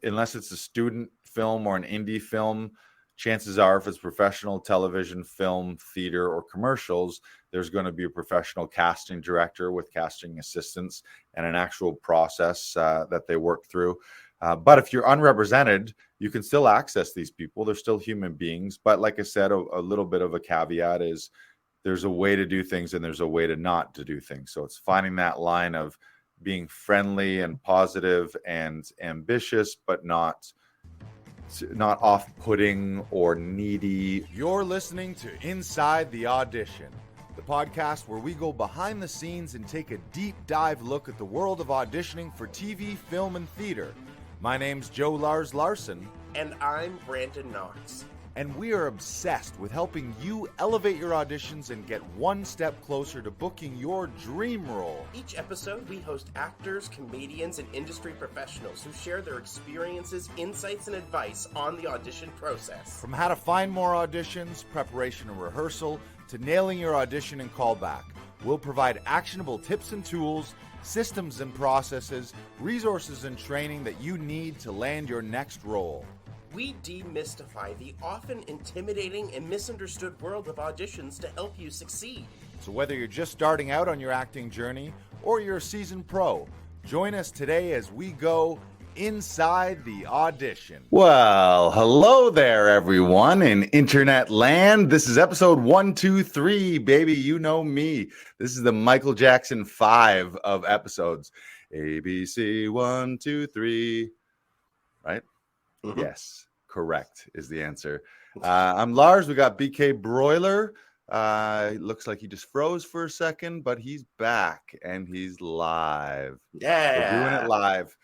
unless it's a student film or an indie film, chances are if it's professional television, film, theater, or commercials, there's going to be a professional casting director with casting assistants and an actual process that they work through. But if you're unrepresented, you can still access these people. They're still human beings. But like I said, a little bit of a caveat is there's a way to do things and there's a way to not to do things. So it's finding that line of being friendly and positive and ambitious, but not off-putting or needy. You're listening to Inside the Audition, the podcast where we go behind the scenes and take a deep dive look at the world of auditioning for TV, film, and theater. My name's Joe Lars Larson. And I'm Brandon Knox. And we are obsessed with helping you elevate your auditions and get one step closer to booking your dream role. Each episode, we host actors, comedians, and industry professionals who share their experiences, insights, and advice on the audition process. From how to find more auditions, preparation and rehearsal, to nailing your audition and callback, we'll provide actionable tips and tools, systems and processes, resources and training that you need to land your next role. We demystify the often intimidating and misunderstood world of auditions to help you succeed. So whether you're just starting out on your acting journey or you're a seasoned pro, join us today as we go inside the audition. Well, hello there, everyone in internet land. This is episode 123, baby. You know me. This is the Michael Jackson 5 of episodes. ABC 1, 2, 3. Right? Mm-hmm. Yes, correct is the answer. I'm Lars. We got BK Broiler. Looks like he just froze for a second, but he's back and he's live. Yeah. We're doing it live.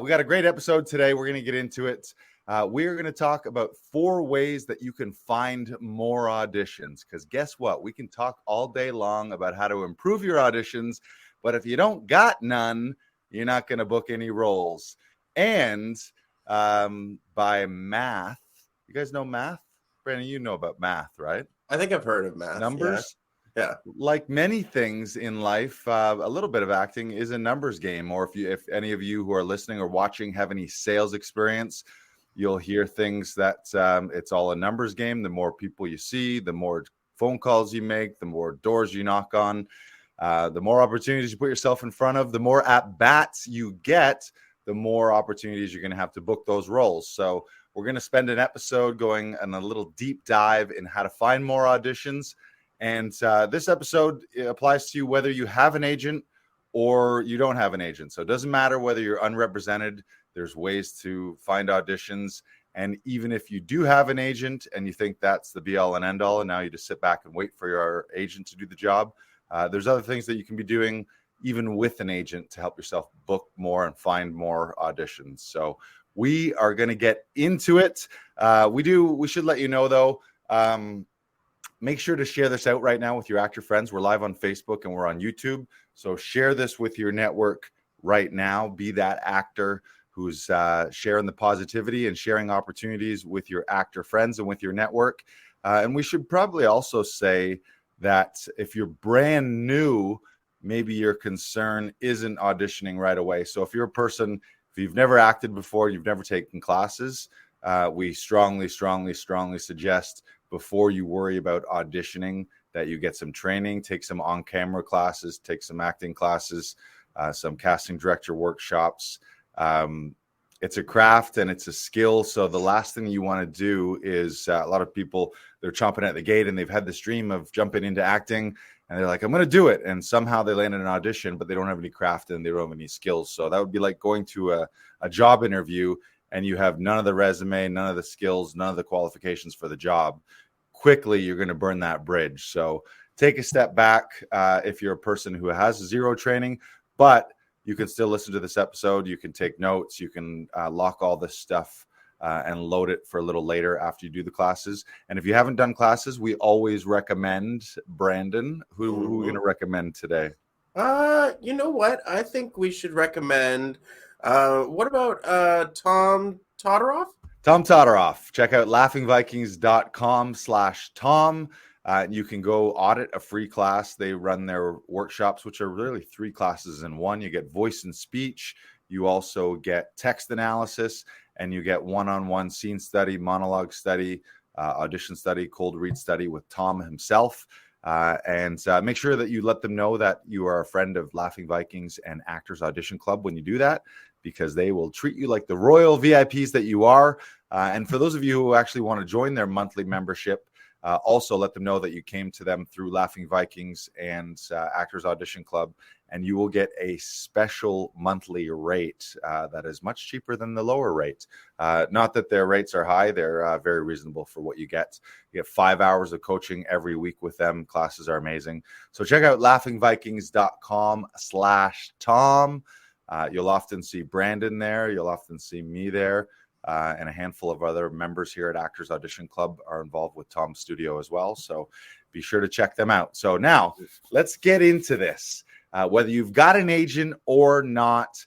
We got a great episode today. We're going to get into it. We're going to talk about 4 ways that you can find more auditions. Because guess what? We can talk all day long about how to improve your auditions. But if you don't got none, you're not going to book any roles. And by math, you guys know math? Brandon, you know about math, right? I think I've heard of math. Numbers? Yeah. Like many things in life, a little bit of acting is a numbers game. Or if any of you who are listening or watching have any sales experience, you'll hear things that it's all a numbers game. The more people you see, the more phone calls you make, the more doors you knock on, the more opportunities you put yourself in front of, the more at-bats you get, the more opportunities you're going to have to book those roles. So we're going to spend an episode going on a little deep dive in how to find more auditions. And this episode applies to you whether you have an agent or you don't have an agent. So it doesn't matter whether you're unrepresented. There's ways to find auditions. And even if you do have an agent and you think that's the be all and end all, and now you just sit back and wait for your agent to do the job, there's other things that you can be doing even with an agent to help yourself book more and find more auditions. So we are going to get into it. We should let you know though, make sure to share this out right now with your actor friends. We're live on Facebook and we're on YouTube. So share this with your network right now. Be that actor who's sharing the positivity and sharing opportunities with your actor friends and with your network. And we should probably also say that if you're brand new, maybe your concern isn't auditioning right away. So if you're a person, if you've never acted before, you've never taken classes, we strongly suggest before you worry about auditioning that you get some training, take some on-camera classes, take some acting classes, some casting director workshops. It's a craft and it's a skill. So the last thing you want to do is a lot of people, they're chomping at the gate and they've had this dream of jumping into acting and they're like, I'm going to do it. And somehow they land in an audition, but they don't have any craft and they don't have any skills. So that would be like going to a job interview and you have none of the resume, none of the skills, none of the qualifications for the job. Quickly, you're going to burn that bridge. So take a step back if you're a person who has zero training, but you can still listen to this episode. You can take notes. You can lock all this stuff and load it for a little later after you do the classes. And if you haven't done classes, we always recommend Brandon. Who are we going to recommend today? You know what? I think we should recommend. What about Tom Todoroff? Tom Todoroff. Check out laughingvikings.com/Tom. You can go audit a free class. They run their workshops, which are really 3 classes in one. You get voice and speech. You also get text analysis. and you get one-on-one scene study, monologue study, audition study, cold read study with Tom himself. And make sure that you let them know that you are a friend of Laughing Vikings and Actors Audition Club when you do that, because they will treat you like the royal VIPs that you are. And for those of you who actually want to join their monthly membership, also let them know that you came to them through Laughing Vikings and Actors Audition Club, and you will get a special monthly rate that is much cheaper than the lower rate. Not that their rates are high. They're very reasonable for what you get. You get 5 hours of coaching every week with them. Classes are amazing. So check out laughingvikings.com/Tom. You'll often see Brandon there. You'll often see me there. And a handful of other members here at Actors Audition Club are involved with Tom's studio as well. So be sure to check them out. So now let's get into this. Whether you've got an agent or not,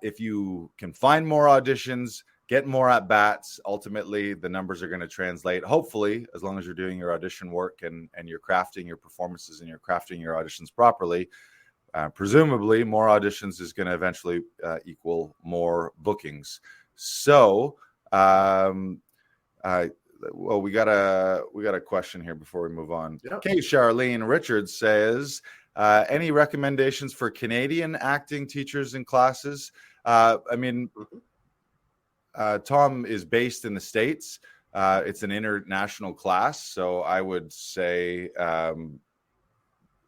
if you can find more auditions, get more at bats, ultimately the numbers are going to translate. Hopefully, as long as you're doing your audition work and you're crafting your performances and you're crafting your auditions properly, presumably more auditions is going to eventually equal more bookings. So, well, we got a question here before we move on. Yep. Okay, Charlene Richards says, any recommendations for Canadian acting teachers and classes? I mean, Tom is based in the States. It's an international class, so I would say,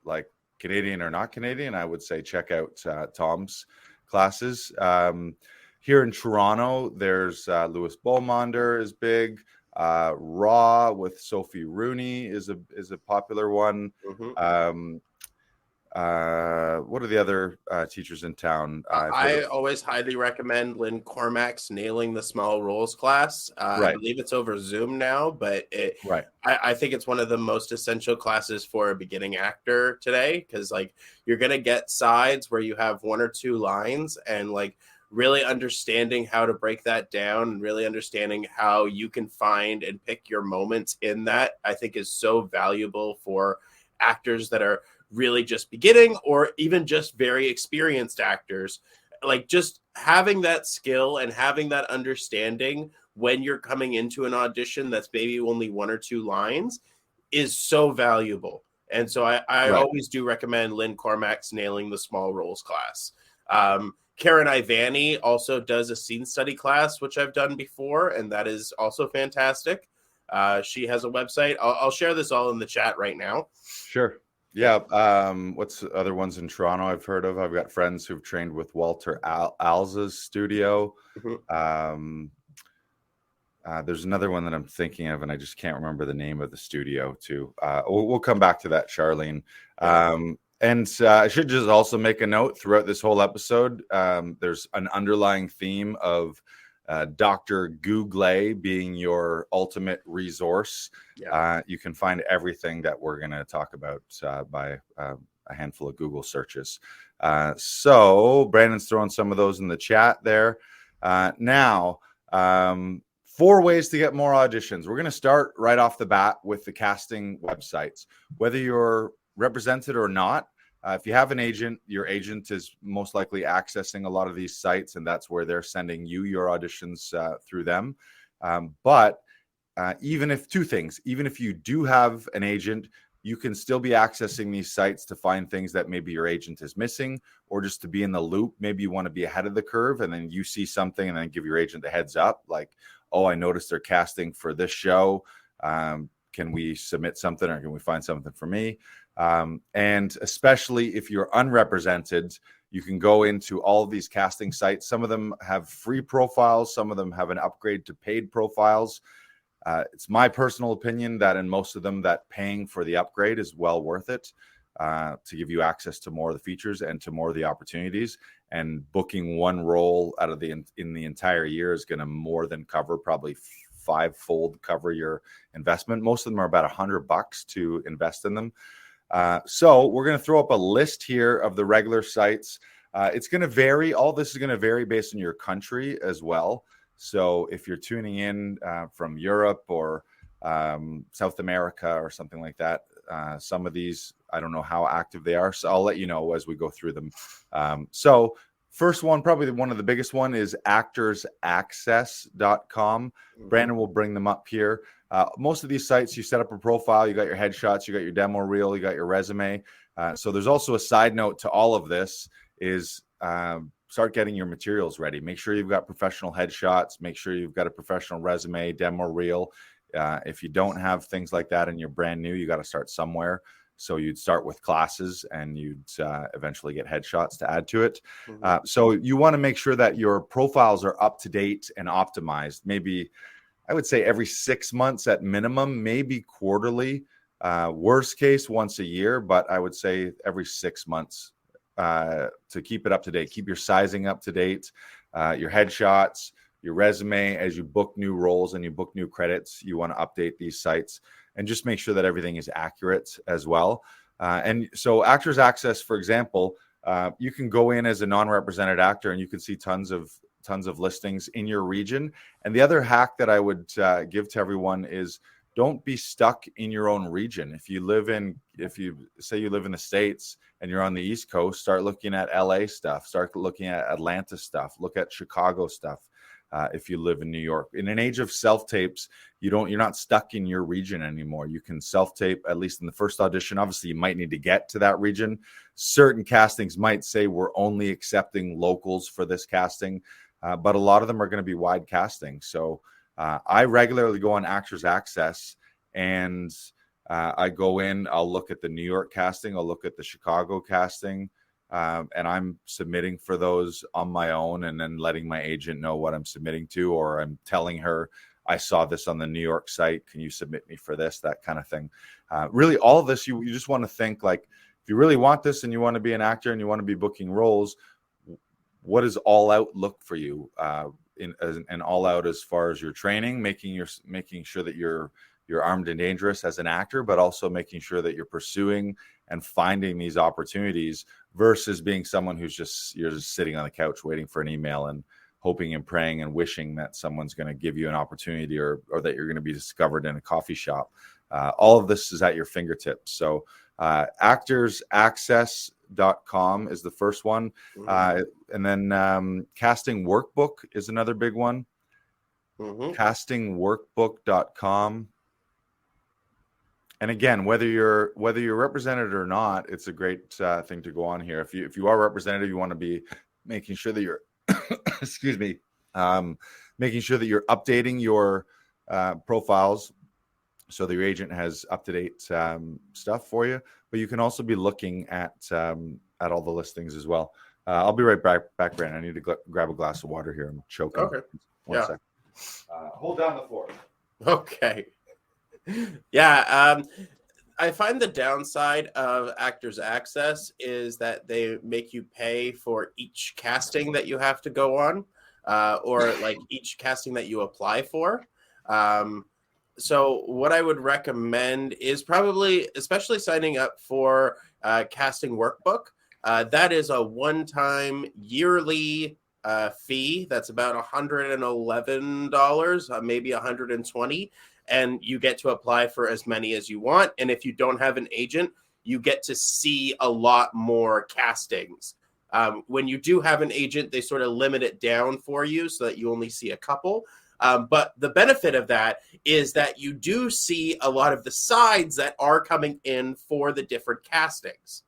like Canadian or not Canadian, I would say check out Tom's classes. Here in Toronto, there's Louis Beaumonder is big. Raw with Sophie Rooney is a popular one. What are the other teachers in town? I always highly recommend Lynn Cormack's Nailing the Small Roles class. I believe it's over Zoom now, but I think it's one of the most essential classes for a beginning actor today, because like you're gonna get sides where you have one or two lines, and like really understanding how to break that down and really understanding how you can find and pick your moments in that, I think is so valuable for actors that are really just beginning or even just very experienced actors. Like just having that skill and having that understanding when you're coming into an audition that's maybe only one or two lines is so valuable. And so I always do recommend Lynn Cormack's Nailing the Small Roles class. Karen Ivani also does a scene study class, which I've done before, and that is also fantastic. She has a website. I'll share this all in the chat right now. Sure. Yeah. What's the other ones in Toronto I've heard of? I've got friends who've trained with Walter Alza's studio. There's another one that I'm thinking of, and I just can't remember the name of the studio too. We'll come back to that, Charlene. And I should just also make a note throughout this whole episode, there's an underlying theme of Dr. Google being your ultimate resource. You can find everything that we're going to talk about by a handful of Google searches. So Brandon's throwing some of those in the chat there. Now, 4 ways to get more auditions. We're going to start right off the bat with the casting websites. Whether you're represented or not, if you have an agent, your agent is most likely accessing a lot of these sites, and that's where they're sending you your auditions through them. But even if you do have an agent, you can still be accessing these sites to find things that maybe your agent is missing, or just to be in the loop. Maybe you want to be ahead of the curve, and then you see something and then give your agent the heads up, like, oh, I noticed they're casting for this show. Can we submit something, or can we find something for me? And especially if you're unrepresented, you can go into all of these casting sites. Some of them have free profiles. Some of them have an upgrade to paid profiles. It's my personal opinion that in most of them, that paying for the upgrade is well worth it to give you access to more of the features and to more of the opportunities. And booking one role out of in the entire year is going to more than cover, probably 5-fold cover your investment. Most of them are about $100 to invest in them. So we're going to throw up a list here of the regular sites. It's going to vary. All this is going to vary based on your country as well. So if you're tuning in from Europe or South America or something like that, some of these, I don't know how active they are. So I'll let you know as we go through them. So First one, probably one of the biggest one, is actorsaccess.com. Brandon will bring them up here. Most of these sites, you set up a profile, you got your headshots, you got your demo reel, you got your resume. So there's also a side note to all of this is start getting your materials ready. Make sure you've got professional headshots. Make sure you've got a professional resume, demo reel. If you don't have things like that and you're brand new, you got to start somewhere. So you'd start with classes and you'd eventually get headshots to add to it. So you want to make sure that your profiles are up to date and optimized. Maybe I would say every 6 months at minimum, maybe quarterly, worst case once a year, but I would say every 6 months to keep it up to date. Keep your sizing up to date, your headshots, your resume. As you book new roles and you book new credits, you want to update these sites and just make sure that everything is accurate as well. And so Actors Access, for example, you can go in as a non-represented actor and you can see tons of listings in your region. And the other hack that I would give to everyone is don't be stuck in your own region. If you say you live in the States and you're on the East Coast, start looking at LA stuff, start looking at Atlanta stuff, look at Chicago stuff. If you live in New York, in an age of self-tapes, you're not stuck in your region anymore. You can self-tape, at least in the first audition. Obviously, you might need to get to that region. Certain castings might say we're only accepting locals for this casting, but a lot of them are going to be wide casting. So I regularly go on Actors Access and I go in, I'll look at the New York casting, I'll look at the Chicago casting, and I'm submitting for those on my own and then letting my agent know what I'm submitting to, or I'm telling her, I saw this on the New York site. Can you submit me for this? That kind of thing. Really, all of this, you just want to think like, if you really want this and you want to be an actor and you want to be booking roles, what does all out look for you? And all out as far as your training, making sure that you're armed and dangerous as an actor, but also making sure that you're pursuing and finding these opportunities versus being someone you're just sitting on the couch waiting for an email and hoping and praying and wishing that someone's going to give you an opportunity or that you're going to be discovered in a coffee shop. All of this is at your fingertips. So actorsaccess.com is the first one. And then Casting Workbook is another big one. Castingworkbook.com. And again, whether you're represented or not, it's a great thing to go on here. If you are represented, you want to be making sure that you're excuse me, making sure that you're updating your profiles so that your agent has up-to-date stuff for you. But you can also be looking at all the listings as well. I'll be right back, Brandon. I need to grab a glass of water here. I'm choking. Okay. One second. Hold down the floor. Okay. Yeah. I find the downside of Actors Access is that they make you pay for each casting that you have to go on, or like each casting that you apply for. So what I would recommend is probably, especially signing up for Casting Workbook. That is a one-time yearly fee. That's about $111, maybe $120. And you get to apply for as many as you want. And if you don't have an agent, you get to see a lot more castings. When you do have an agent, they sort of limit it down for you so that you only see a couple. But the benefit of that is that you do see a lot of the sides that are coming in for the different castings.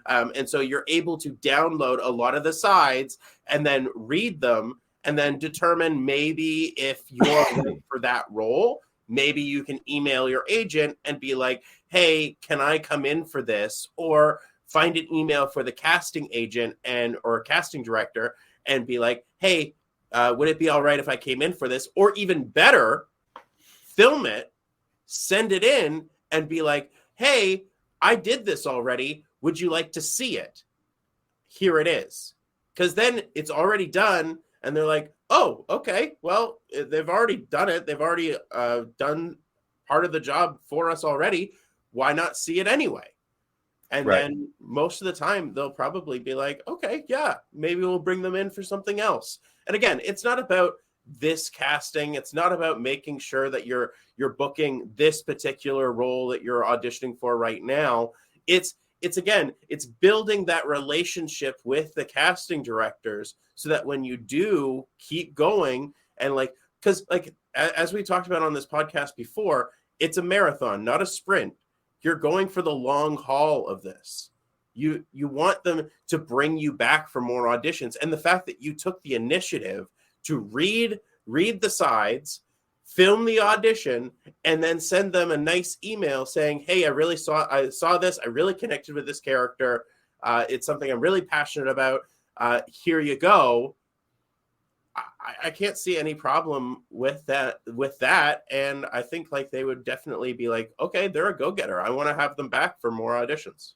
And so you're able to download a lot of the sides and then read them and then determine maybe if you're right for that role. Maybe you can email your agent and be like, hey, can I come in for this? Or find an email for the casting agent or casting director and be like, hey, would it be all right if I came in for this? Or even better, film it, send it in and be like, hey, I did this already. Would you like to see it? Here it is. Because then it's already done. And they're like, oh, okay, well, they've already done it. They've already done part of the job for us already. Why not see it anyway? And then most of the time, they'll probably be like, okay, yeah, maybe we'll bring them in for something else. And again, it's not about this casting. It's not about making sure that you're booking this particular role that you're auditioning for right now. It's it's building that relationship with the casting directors so that when you do keep going and like, because like as we talked about on this podcast before, it's a marathon, not a sprint. You're going for the long haul of this. You want them to bring you back for more auditions. And the fact that you took the initiative to read the sides, film the audition, and then send them a nice email saying, hey, I saw this. I really connected with this character. It's something I'm really passionate about. Here you go. I can't see any problem with that. And I think like they would definitely be like, okay, they're a go-getter. I want to have them back for more auditions.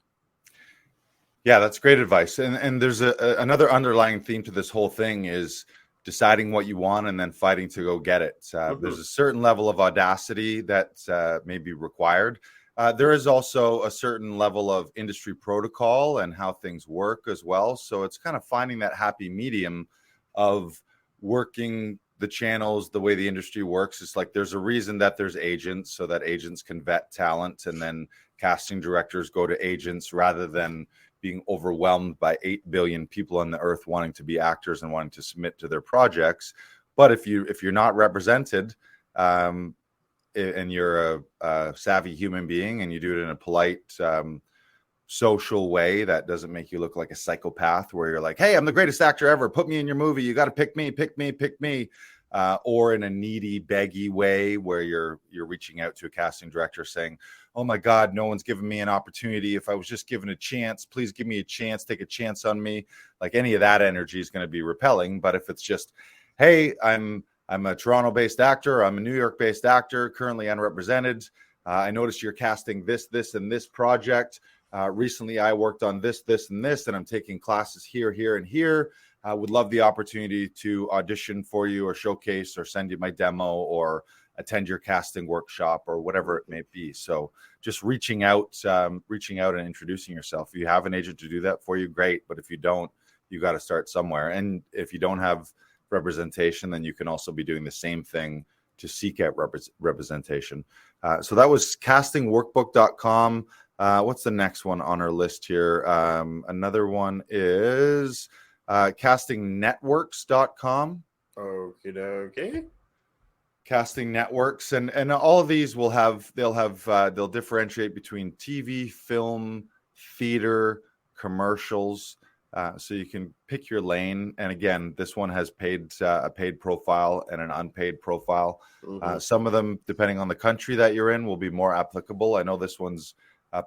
Yeah, that's great advice. And there's another underlying theme to this whole thing is deciding what you want and then fighting to go get it. There's a certain level of audacity that may be required. There is also a certain level of industry protocol and how things work as well. So it's kind of finding that happy medium of working the channels the way the industry works. It's like there's a reason that there's agents, so that agents can vet talent, and then casting directors go to agents rather than being overwhelmed by 8 billion people on the earth wanting to be actors and wanting to submit to their projects. But if you're not represented, and you're a savvy human being and you do it in a polite, social way that doesn't make you look like a psychopath, where you're like, hey, I'm the greatest actor ever, put me in your movie, you got to pick me, or in a needy, beggy way where you're reaching out to a casting director saying, oh my God, no one's given me an opportunity. If I was just given a chance, please give me a chance, take a chance on me. Like, any of that energy is going to be repelling. But if it's just, hey, I'm a Toronto-based actor, I'm a New York-based actor, currently unrepresented. I noticed you're casting this, and this project. Recently, I worked on this, and this, and I'm taking classes here, and here. I would love the opportunity to audition for you or showcase or send you my demo or attend your casting workshop or whatever it may be. So just reaching out and introducing yourself. If you have an agent to do that for you, great. But if you don't, you got to start somewhere. And if you don't have representation, then you can also be doing the same thing to seek out representation. So that was castingworkbook.com. What's the next one on our list here? Another one is castingnetworks.com. Okay. Casting networks, and all of these they'll differentiate between TV, film, theater, commercials. So you can pick your lane. And again, this one has a paid profile and an unpaid profile. Some of them, depending on the country that you're in, will be more applicable. I know this one's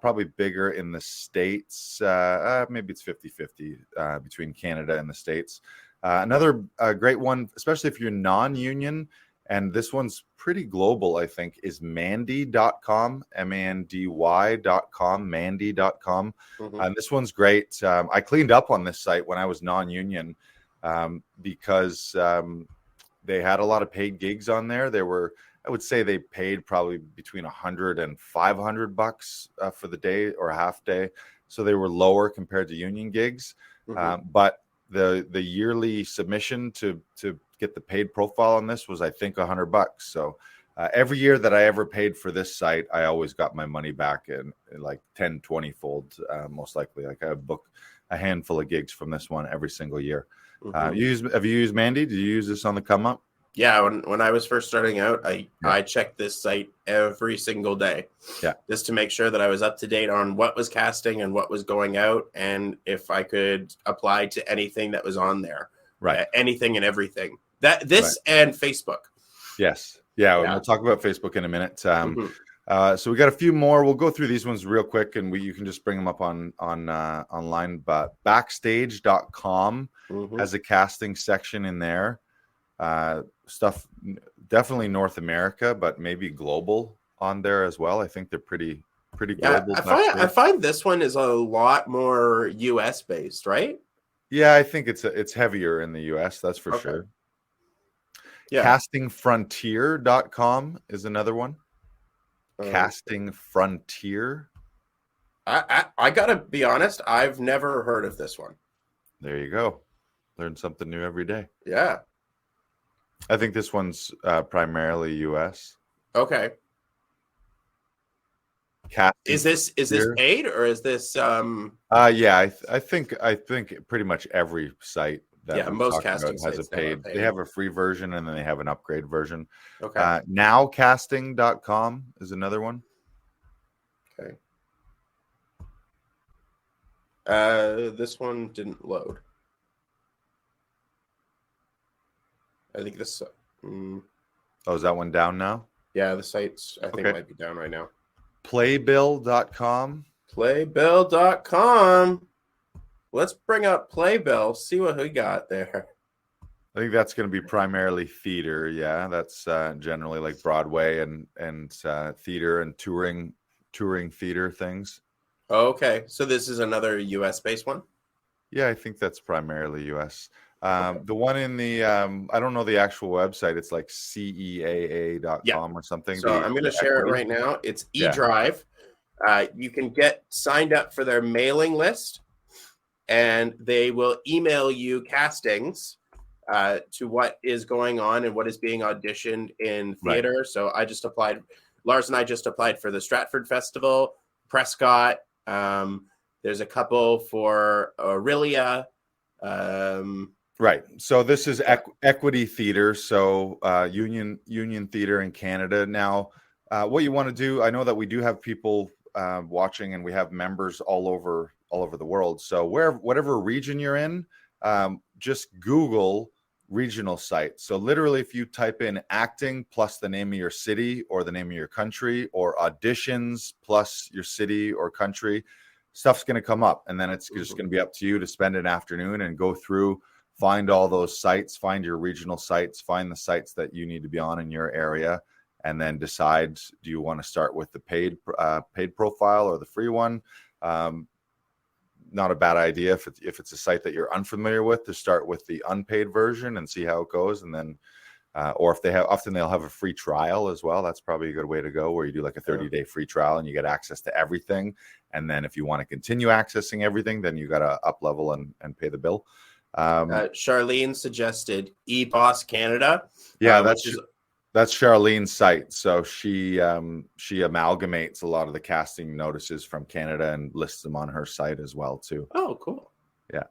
probably bigger in the States. Maybe it's 50-50 between Canada and the States. Another great one, especially if you're non-union, and this one's pretty global, I think, is Mandy.com, Mandy.com, Mandy.com. And this one's great. I cleaned up on this site when I was non-union because they had a lot of paid gigs on there. I would say they paid probably between $100 and $500 for the day or a half day. So they were lower compared to union gigs. But the yearly submission to get the paid profile on this was, I think, $100. So every year that I ever paid for this site, I always got my money back in like 10, 20 fold, most likely. Like, I book a handful of gigs from this one every single year. Have you used Mandy? Did you use this on the come up? Yeah, when I was first starting out, I checked this site every single day. Yeah. Just to make sure that I was up to date on what was casting and what was going out, and if I could apply to anything that was on there. Right. Anything and everything. And Facebook. Yes. Yeah, we'll talk about Facebook in a minute. So we got a few more. We'll go through these ones real quick, and you can just bring them up on online. But backstage.com has a casting section in there. Stuff definitely North America, but maybe global on there as well. I think they're pretty global. I find this one is a lot more US based, right? Yeah, I think it's heavier in the US, that's for sure. Yeah. Castingfrontier.com is another one. Casting Frontier. I gotta be honest, I've never heard of this one. There you go. Learn something new every day. Yeah. I think this one's primarily US. Okay. casting. Is this paid or is this Yeah, I think pretty much every site that we've most talked casting about has a paid. They have a free version and then they have an upgrade version. Okay. Nowcasting.com is another one. Okay. This one didn't load. I think this. Oh, is that one down now? Yeah, the site's I think might be down right now. Playbill.com. Playbill.com. Let's bring up Playbill. See what we got there. I think that's going to be primarily theater. Yeah, that's generally like Broadway and theater and touring theater things. Okay, so this is another US based one? Yeah, I think that's primarily US. The one in the I don't know the actual website. It's like ceaa.com or something. So I'm going to share it right now. It's eDrive. You can get signed up for their mailing list, and they will email you castings to what is going on and what is being auditioned in theater. Right. So I just applied. Lars and I just applied for the Stratford Festival, Prescott. There's a couple for Aurelia. Right. So this is equity theater. So Union Theater in Canada. Now, what you want to do, I know that we do have people watching and we have members all over the world. So whatever region you're in, just Google regional sites. So literally if you type in acting plus the name of your city or the name of your country, or auditions plus your city or country, stuff's going to come up. And then it's just going to be up to you to spend an afternoon and go through, find all those sites, find your regional sites, find the sites that you need to be on in your area, and then decide, do you want to start with the paid profile or the free one? Not a bad idea if it's a site that you're unfamiliar with, to start with the unpaid version and see how it goes. And then, or if they'll have a free trial as well. That's probably a good way to go, where you do like a 30-day free trial and you get access to everything. And then if you want to continue accessing everything, then you got to up level and pay the bill. Charlene suggested eBoss Canada. Yeah, that's Charlene's site. So she amalgamates a lot of the casting notices from Canada and lists them on her site as well too. Oh, cool. Yeah.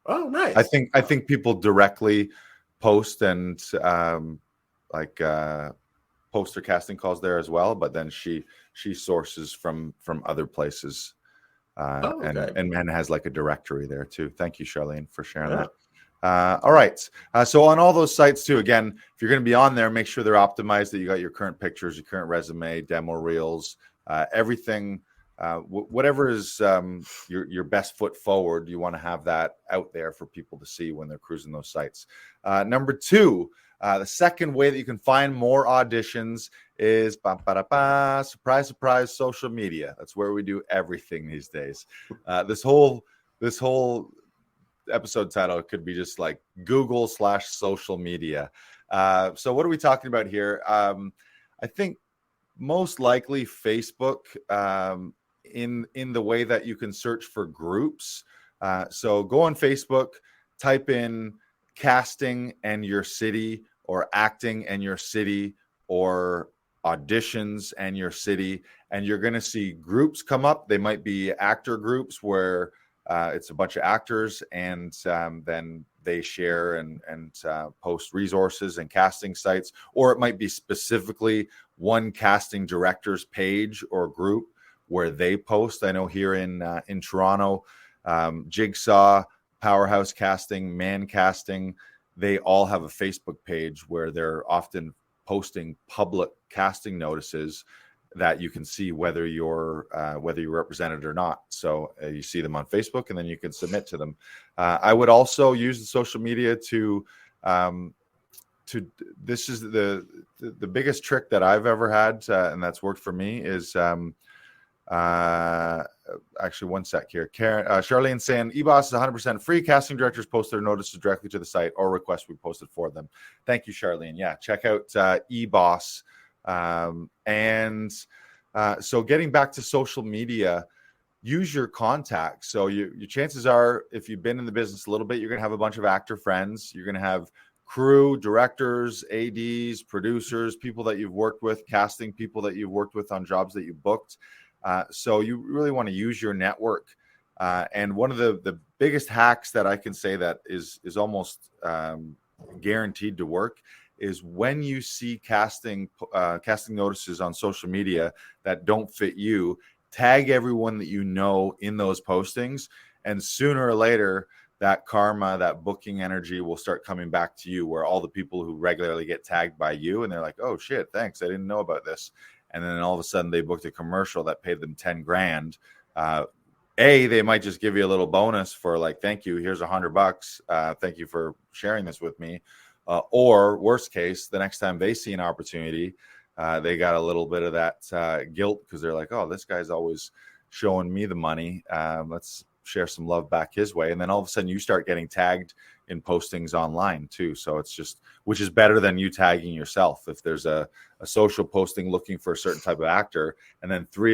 Oh, nice. I think people directly post and post their casting calls there as well, but then she sources from other places and has like a directory there too. Thank you, Charlene, for sharing that. All right. So on all those sites too, again, if you're going to be on there, make sure they're optimized, that you got your current pictures, your current resume, demo reels, everything, whatever is your best foot forward. You want to have that out there for people to see when they're cruising those sites. Number two, the second way that you can find more auditions is surprise, surprise, social media. That's where we do everything these days. This whole episode title could be just like Google/social media. So what are we talking about here? I think most likely Facebook, in the way that you can search for groups. So go on Facebook, type in casting and your city, or acting and your city, or auditions and your city, and you're going to see groups come up. They might be actor groups where it's a bunch of actors, and then they share and post resources and casting sites, or it might be specifically one casting director's page or group where they post. I know here in Toronto, Jigsaw, Powerhouse Casting, Man Casting, they all have a Facebook page where they're often posting public casting notices that you can see whether you're represented or not. So you see them on Facebook, and then you can submit to them. I would also use the social media to this is the biggest trick that I've ever had, and that's worked for me, is actually one sec here. Charlene saying eBoss is 100% free. Casting directors post their notices directly to the site or request we post it for them. Thank you, Charlene. Yeah, check out eBoss. So getting back to social media, use your contacts. So your chances are, if you've been in the business a little bit, you're going to have a bunch of actor friends. You're going to have crew, directors, ADs, producers, people that you've worked with, casting people that you've worked with on jobs that you booked. So you really want to use your network. And one of the biggest hacks that I can say that is almost guaranteed to work is when you see casting notices on social media that don't fit you, tag everyone that you know in those postings, and sooner or later that karma, that booking energy will start coming back to you, where all the people who regularly get tagged by you and they're like, oh shit, thanks, I didn't know about this. And then all of a sudden they booked a commercial that paid them 10 grand. They might just give you a little bonus for like, thank you, here's $100. Thank you for sharing this with me. Or worst case, the next time they see an opportunity, they got a little bit of that guilt because they're like, oh, this guy's always showing me the money. Let's share some love back his way. And then all of a sudden you start getting tagged in postings online too. So it's just, which is better than you tagging yourself. If there's a social posting looking for a certain type of actor, and then three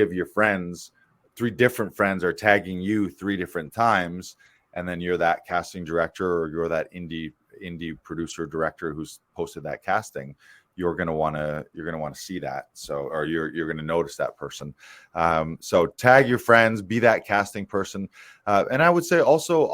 different friends are tagging you 3 different times, and then you're that casting director or you're that indie producer director who's posted that casting, you're going to want to see that. So, or you're going to notice that person. So tag your friends, be that casting person. And I would say also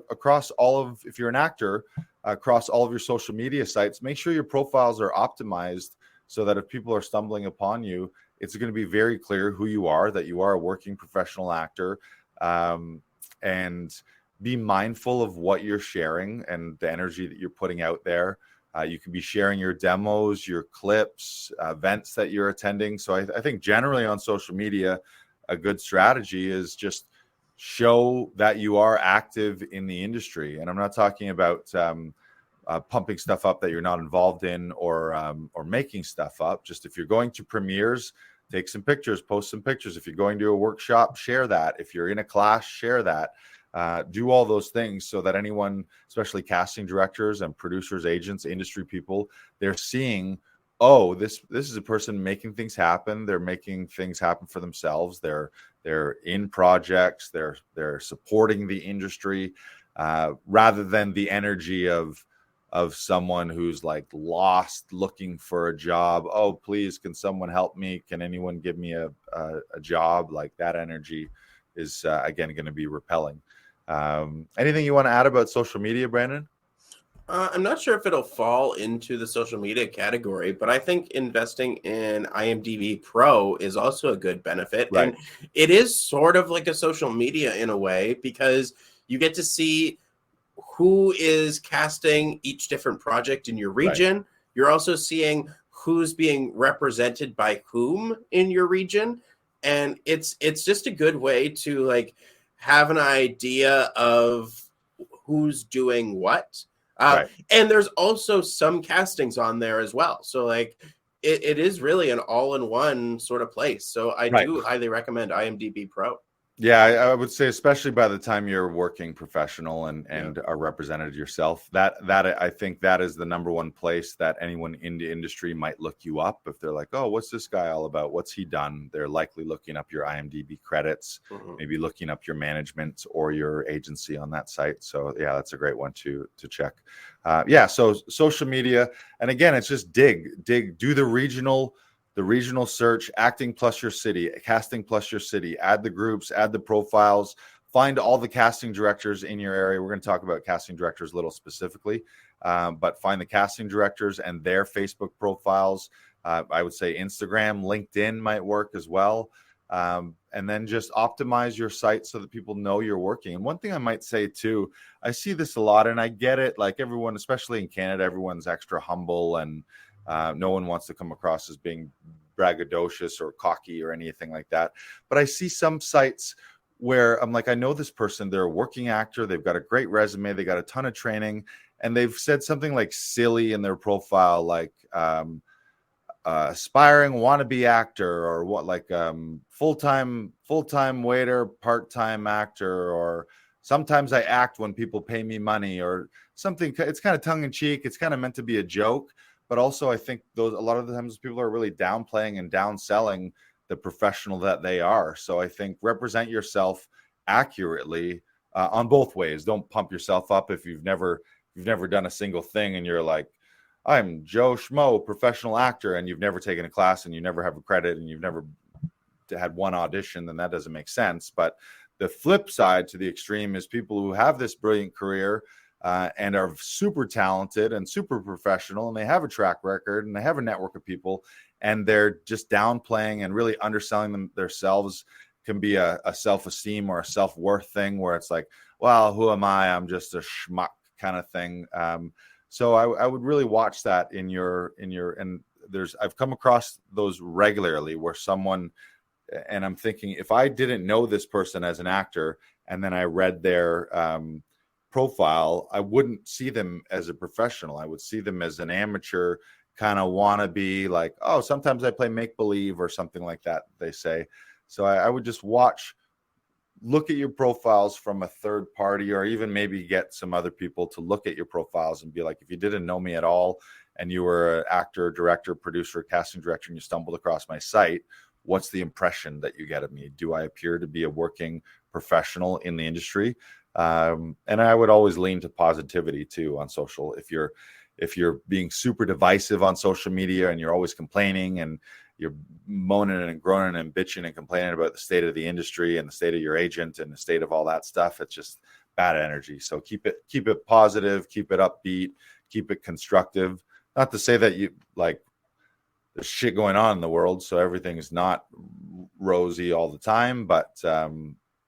across all of, if you're an actor, across all of your social media sites, make sure your profiles are optimized so that if people are stumbling upon you, it's going to be very clear who you are, that you are a working professional actor, and be mindful of what you're sharing and the energy that you're putting out there. You can be sharing your demos, your clips, events that you're attending. So I think generally on social media, a good strategy is just show that you are active in the industry. And I'm not talking about pumping stuff up that you're not involved in, or making stuff up. Just if you're going to premieres, take some pictures, post some pictures. If you're going to a workshop, share that. If you're in a class, share that. Do all those things so that anyone, especially casting directors and producers, agents, industry people, they're seeing, oh, this is a person making things happen. They're making things happen for themselves. They're in projects. They're supporting the industry, rather than the energy of someone who's like lost looking for a job. Oh, please, can someone help me? Can anyone give me a job? Like that energy is again going to be repelling. Anything you want to add about social media, Brandon? I'm not sure if it'll fall into the social media category, but I think investing in IMDb Pro is also a good benefit. Right. And it is sort of like a social media in a way, because you get to see who is casting each different project in your region. Right. You're also seeing who's being represented by whom in your region. And it's just a good way to like have an idea of who's doing what. Right. And there's also some castings on there as well. So like it is really an all-in-one sort of place. So I do highly recommend IMDb Pro. Yeah, I would say, especially by the time you're working professional and are represented yourself, that I think that is the number one place that anyone in the industry might look you up. If they're like, oh, what's this guy all about? What's he done? They're likely looking up your IMDb credits, maybe looking up your management or your agency on that site. So yeah, that's a great one to check. So social media, and again, it's just do the regional search, acting plus your city, casting plus your city, add the groups, add the profiles, find all the casting directors in your area. We're going to talk about casting directors a little specifically, but find the casting directors and their Facebook profiles. I would say Instagram, LinkedIn might work as well. And then just optimize your site so that people know you're working. And one thing I might say too, I see this a lot, and I get it, like everyone, especially in Canada, everyone's extra humble, and no one wants to come across as being braggadocious or cocky or anything like that. But I see some sites where I'm like, I know this person, they're a working actor, they've got a great resume, they got a ton of training, and they've said something like silly in their profile, like aspiring wannabe actor, or what, like full-time waiter, part-time actor, or sometimes I act when people pay me money, or something. It's kind of tongue-in-cheek. It's kind of meant to be a joke. But also, I think a lot of the times people are really downplaying and downselling the professional that they are. So I think represent yourself accurately on both ways. Don't pump yourself up if you've never done a single thing and you're like, I'm Joe Schmo, professional actor, and you've never taken a class and you never have a credit and you've never had one audition, then that doesn't make sense. But the flip side to the extreme is people who have this brilliant career and are super talented and super professional, and they have a track record and they have a network of people, and they're just downplaying and really underselling themselves. Can be a self-esteem or a self-worth thing where it's like, well, who am I? I'm just a schmuck kind of thing. So I would really watch that in your, and I've come across those regularly where someone, and I'm thinking, if I didn't know this person as an actor and then I read their profile, I wouldn't see them as a professional. I would see them as an amateur kind of wannabe, like, oh, sometimes I play make-believe or something like that, they say. So I would just look at your profiles from a third party, or even maybe get some other people to look at your profiles and be like, if you didn't know me at all and you were an actor, director, producer, casting director, and you stumbled across my site, what's the impression that you get of me? Do I appear to be a working professional in the industry? And I would always lean to positivity too on social. If you're being super divisive on social media and you're always complaining and you're moaning and groaning and bitching and complaining about the state of the industry and the state of your agent and the state of all that stuff, it's just bad energy. So keep it positive, keep it upbeat, keep it constructive. Not to say that you like there's shit going on in the world, so everything is not rosy all the time. But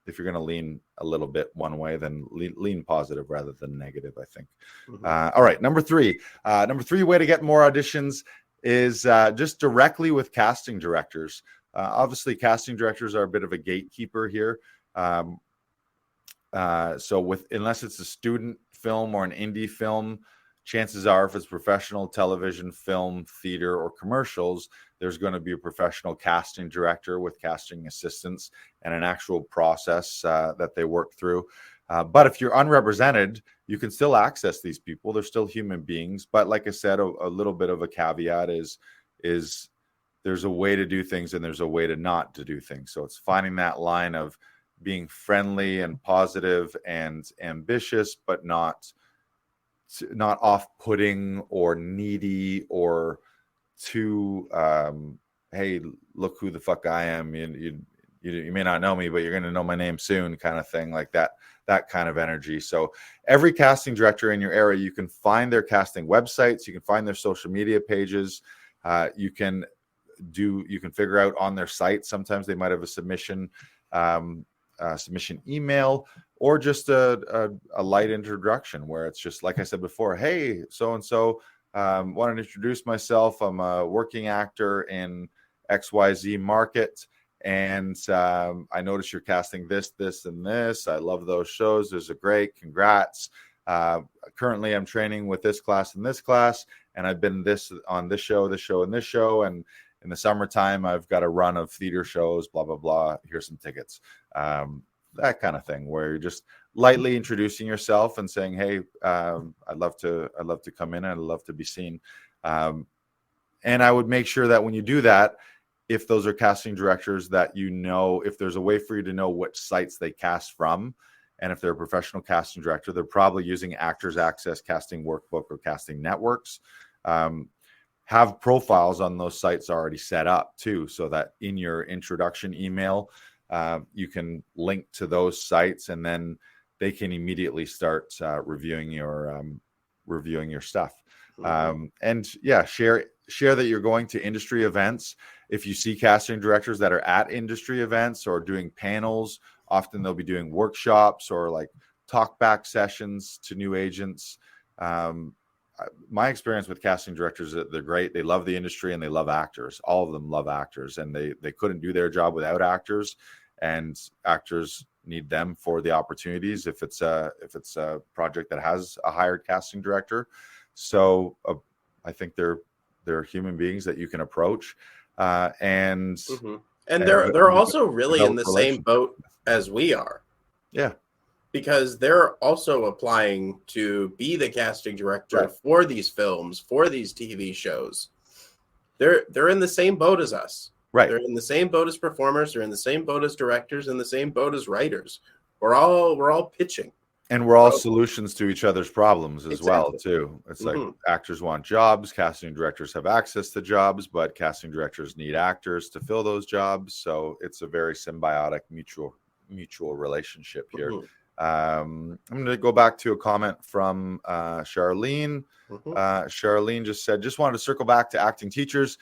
if you're going to lean a little bit one way, then lean positive rather than negative, I think. All right, number three way to get more auditions is just directly with casting directors. Obviously, casting directors are a bit of a gatekeeper here. So unless it's a student film or an indie film, chances are if it's professional television, film, theater, or commercials, there's going to be a professional casting director with casting assistants and an actual process that they work through. But if you're unrepresented, you can still access these people. They're still human beings. But like I said, a little bit of a caveat is there's a way to do things and there's a way to not to do things. So it's finding that line of being friendly and positive and ambitious, but not off-putting or needy or too, hey, look who the fuck I am. You may not know me, but you're going to know my name soon kind of thing, like that kind of energy. So every casting director in your area, you can find their casting websites, you can find their social media pages, you can figure out on their site. Sometimes they might have a submission email, or just a light introduction where it's just like I said before, hey, so-and-so, wanted to introduce myself. I'm a working actor in XYZ market, and I noticed you're casting this, and this. I love those shows. Those are great. Congrats. Currently, I'm training with this class and this class, and I've been on this show, and this show, and in the summertime, I've got a run of theater shows, blah, blah, blah. Here's some tickets. That kind of thing where you're just lightly introducing yourself and saying, hey, I'd love to come in and I'd love to be seen. And I would make sure that when you do that, if those are casting directors that if there's a way for you to know which sites they cast from, and if they're a professional casting director, they're probably using Actors Access Casting Workbook or Casting Networks. Have profiles on those sites already set up too, so that in your introduction email, you can link to those sites, and then they can immediately start reviewing your stuff. And yeah, share that you're going to industry events. If you see casting directors that are at industry events or doing panels, often they'll be doing workshops or like talk back sessions to new agents. My experience with casting directors, they're great. They love the industry and they love actors. All of them love actors, and they couldn't do their job without actors, and actors need them for the opportunities if it's a project that has a hired casting director. So I think they're human beings that you can approach, and they're also really in the same boat as we are. Yeah. Because they're also applying to be the casting director for these films, for these TV shows. They're in the same boat as us. Right. They're in the same boat as performers. They're in the same boat as directors, and the same boat as writers. We're all pitching. And we're all solutions to each other's problems as well, Exactly. too. It's like actors want jobs, casting directors have access to jobs, but casting directors need actors to fill those jobs. So it's a very symbiotic, mutual relationship here. I'm going to go back to a comment from Charlene. Charlene just said, just wanted to circle back to acting teachers.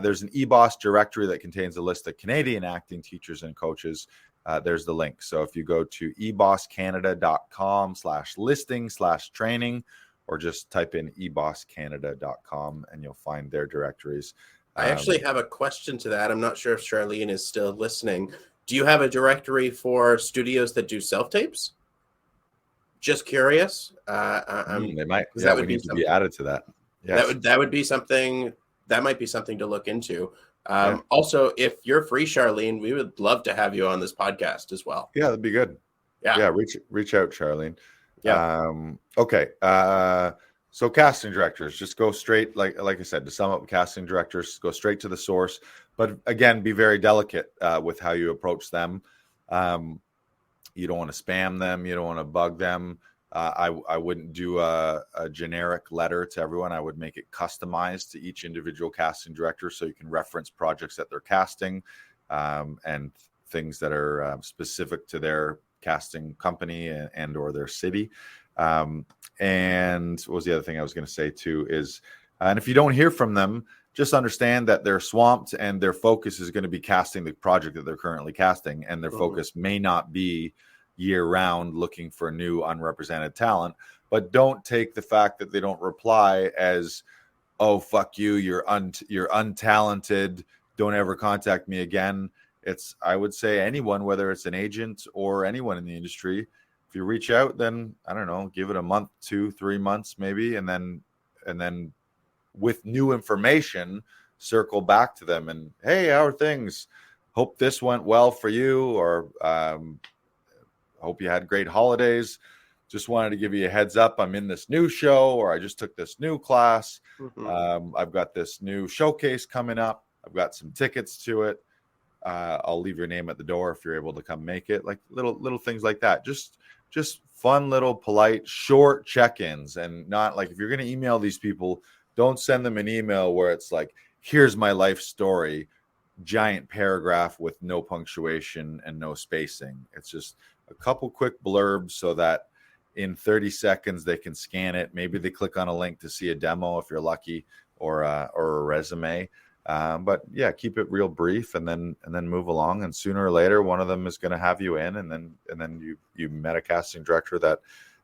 There's an eBoss directory that contains a list of Canadian acting teachers and coaches. There's the link. So if you go to ebosscanada.com/listing/training, or just type in ebosscanada.com and you'll find their directories. I actually have a question to that. I'm not sure if Charlene is still listening. Do you have a directory for studios that do self-tapes? Just curious. They might. Yeah, we need to be added to that. Yes. That would be something. That might be something to look into. Also, if you're free, Charlene, we would love to have you on this podcast as well. Yeah, that'd be good. Yeah, reach out, Charlene. Yeah. Okay. So casting directors, just go straight, like I said, to sum up, casting directors, go straight to the source. But again, be very delicate with how you approach them. You don't want to spam them. You don't want to bug them. I wouldn't do a generic letter to everyone. I would make it customized to each individual casting director so you can reference projects that they're casting and things that are specific to their casting company and or their city. And what was the other thing I was going to say too is, and if you don't hear from them, just understand that they're swamped and their focus is going to be casting the project that they're currently casting, and their focus may not be year round looking for new unrepresented talent. But don't take the fact that they don't reply as, oh, fuck you, you're untalented, don't ever contact me again. It's, I would say, anyone, whether it's an agent or anyone in the industry, if you reach out, then I don't know, give it a month, 2-3 months maybe, and then with new information, circle back to them and, hey, how are things? Hope this went well for you, or hope you had great holidays. Just wanted to give you a heads up. I'm in this new show, or I just took this new class. I've got this new showcase coming up. I've got some tickets to it. I'll leave your name at the door if you're able to come make it. Like little things like that. Just fun, little polite, short check-ins, and not like, if you're going to email these people, don't send them an email where it's like, here's my life story, giant paragraph with no punctuation and no spacing. It's just a couple quick blurbs so that in 30 seconds they can scan it. Maybe they click on a link to see a demo if you're lucky, or a resume. But yeah, keep it real brief, and then move along. And sooner or later, one of them is going to have you in, and then you met a casting director that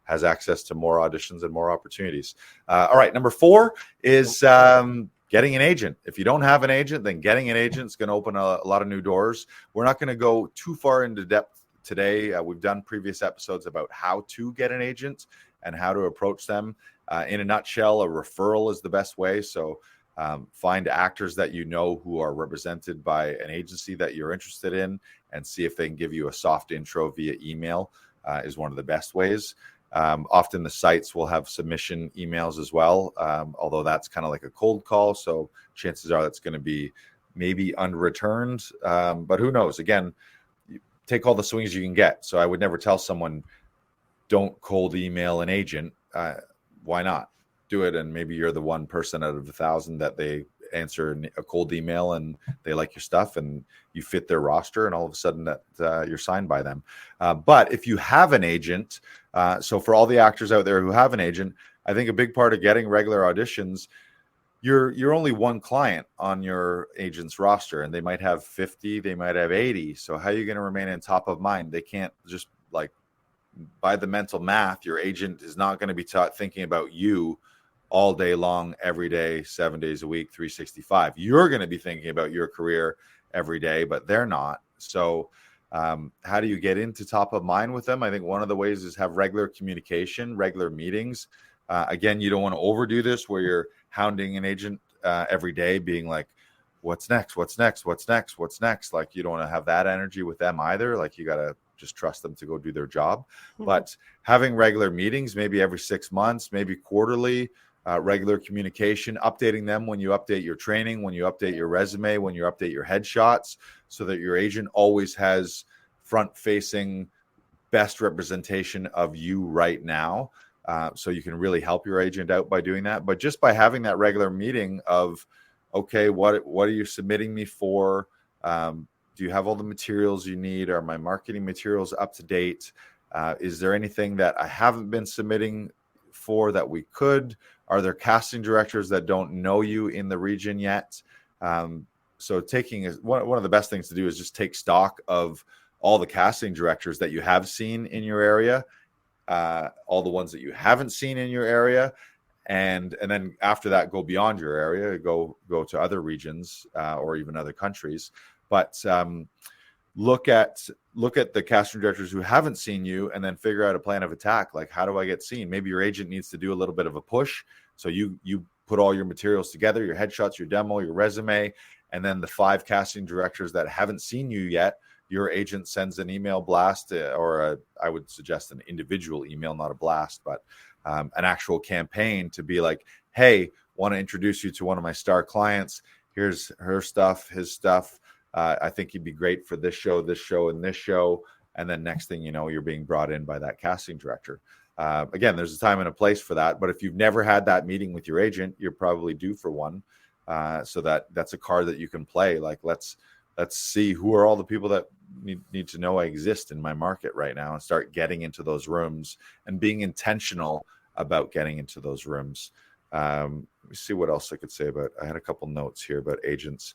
has access to more auditions and more opportunities. All right, number 4 is getting an agent. If you don't have an agent, then getting an agent is going to open a lot of new doors. We're not going to go too far into depth today. We've done previous episodes about how to get an agent and how to approach them. In a nutshell, a referral is the best way. So find actors that you know who are represented by an agency that you're interested in, and see if they can give you a soft intro via email is one of the best ways. Often the sites will have submission emails as well, although that's kind of like a cold call. So chances are that's going to be maybe unreturned, but who knows? Again, take all the swings you can get. So I would never tell someone, don't cold email an agent. Why not? Do it, and maybe you're the one person out of 1,000 that they answer a cold email and they like your stuff and you fit their roster, and all of a sudden that you're signed by them. But if you have an agent, so for all the actors out there who have an agent, I think a big part of getting regular auditions, you're only one client on your agent's roster, and they might have 50, they might have 80. So how are you going to remain in top of mind? They can't just, like, by the mental math, your agent is not going to be thinking about you all day long, every day, 7 days a week, 365. You're going to be thinking about your career every day, but they're not. So how do you get into top of mind with them? I think one of the ways is have regular communication, regular meetings. Again, you don't want to overdo this where you're hounding an agent every day, being like, what's next? What's next? What's next? What's next? Like, you don't want to have that energy with them either. Like, you got to just trust them to go do their job. But having regular meetings, maybe every 6 months, maybe quarterly, regular communication, updating them when you update your training, when you update your resume, when you update your headshots, so that your agent always has front-facing best representation of you right now. So you can really help your agent out by doing that. But just by having that regular meeting of, okay, what are you submitting me for? Do you have all the materials you need? Are my marketing materials up to date? Is there anything that I haven't been submitting for that we could? Are there casting directors that don't know you in the region yet? So taking one of the best things to do is just take stock of all the casting directors that you have seen in your area, all the ones that you haven't seen in your area, and then after that, go beyond your area, go to other regions or even other countries. But look at the casting directors who haven't seen you, and then figure out a plan of attack. Like, how do I get seen? Maybe your agent needs to do a little bit of a push. So you put all your materials together, your headshots, your demo, your resume, and then the 5 casting directors that haven't seen you yet, your agent sends an email blast, or I would suggest an individual email, not a blast, but an actual campaign to be like, hey, want to introduce you to one of my star clients. Here's her stuff, his stuff. I think he'd be great for this show, and this show. And then next thing you know, you're being brought in by that casting director. Again, there's a time and a place for that. But if you've never had that meeting with your agent, you're probably due for one. So that's a card that you can play. Like, let's see who are all the people that need to know I exist in my market right now, and start getting into those rooms and being intentional about getting into those rooms. Let me see what else I could say about. I had a couple notes here about agents.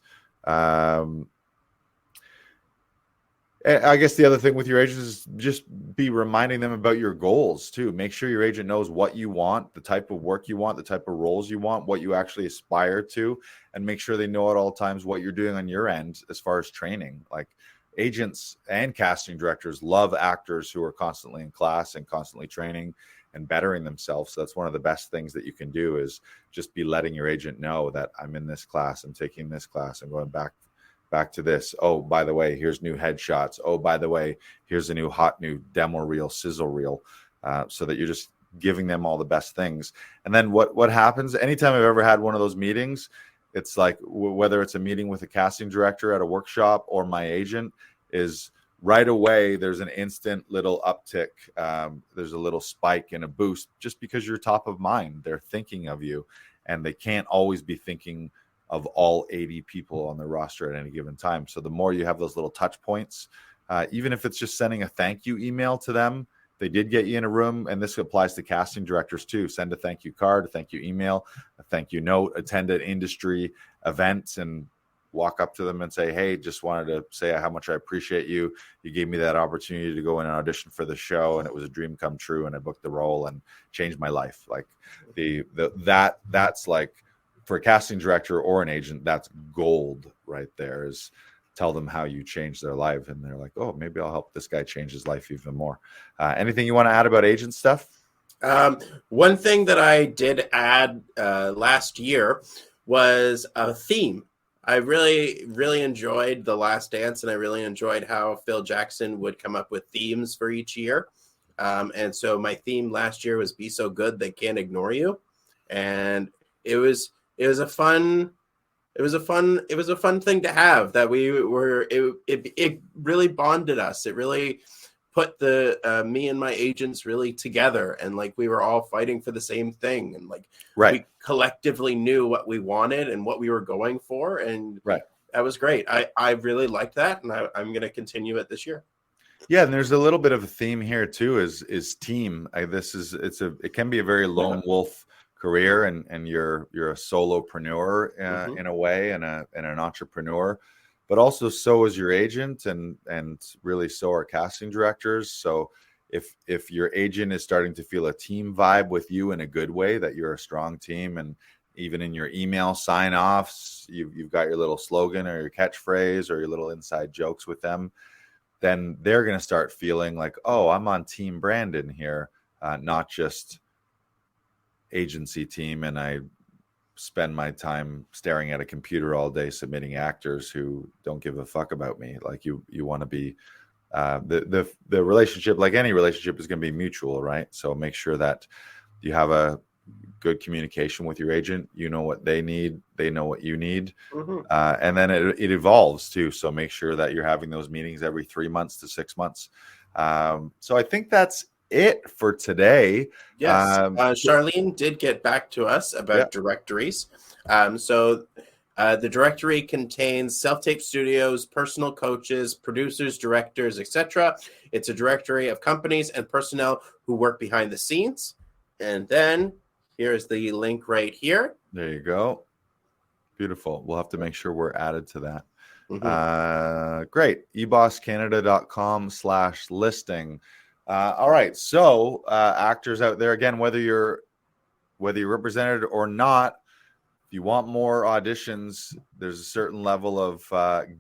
I guess the other thing with your agents is just be reminding them about your goals too. Make sure your agent knows what you want, the type of work you want, the type of roles you want, what you actually aspire to, and make sure they know at all times what you're doing on your end as far as training. Like, agents and casting directors love actors who are constantly in class and constantly training and bettering themselves. So that's one of the best things that you can do, is just be letting your agent know that I'm in this class, I'm taking this class, I'm going back to this. Oh, by the way, here's new headshots. Oh, by the way, here's a new demo reel, sizzle reel, so that you're just giving them all the best things. And then what happens anytime I've ever had one of those meetings, it's like, whether it's a meeting with a casting director at a workshop or my agent, is right away there's an instant little uptick. There's a little spike and a boost, just because you're top of mind. They're thinking of you, and they can't always be thinking of all 80 people on the roster at any given time. So the more you have those little touch points, even if it's just sending a thank you email to them, they did get you in a room, and this applies to casting directors too. Send a thank you card, a thank you email, a thank you note, attend an industry event, and walk up to them and say, hey, just wanted to say how much I appreciate you. You gave me that opportunity to go in and audition for the show, and it was a dream come true, and I booked the role and changed my life. Like, that's like, for a casting director or an agent, that's gold right there. Is tell them how you changed their life, and they're like, oh, maybe I'll help this guy change his life even more. Anything you want to add about agent stuff? One thing that I did add last year was a theme. I really, really enjoyed The Last Dance, and I really enjoyed how Phil Jackson would come up with themes for each year. And so my theme last year was "Be So Good They Can't Ignore You," and it was a fun thing to have. That it really bonded us. It really put me and my agents really together, and like, we were all fighting for the same thing, and like, we collectively knew what we wanted and what we were going for, and that was great. I really liked that, and I'm going to continue it this year. Yeah, and there's a little bit of a theme here too, is team. It can be a very lone wolf career, and you're a solopreneur in a way, and an entrepreneur, but also so is your agent, and really so are casting directors. So if your agent is starting to feel a team vibe with you in a good way, that you're a strong team, and even in your email sign-offs, you've got your little slogan or your catchphrase or your little inside jokes with them, then they're going to start feeling like, oh, I'm on Team Brandon here, not just agency team, and I spend my time staring at a computer all day submitting actors who don't give a fuck about me. Like, you want to be the relationship, like any relationship, is going to be mutual, right? So make sure that you have a good communication with your agent. You know what they need, they know what you need, and then it evolves too. So make sure that you're having those meetings every 3 months to 6 months. So I think that's it for today. Yes, Charlene did get back to us about directories. The directory contains self-tape studios, personal coaches, producers, directors, etc. It's a directory of companies and personnel who work behind the scenes. And then here's the link right here. There you go. Beautiful. We'll have to make sure we're added to that. Great. ebosscanada.com/listing. All right. So actors out there, again, whether you're represented or not, if you want more auditions, there's a certain level of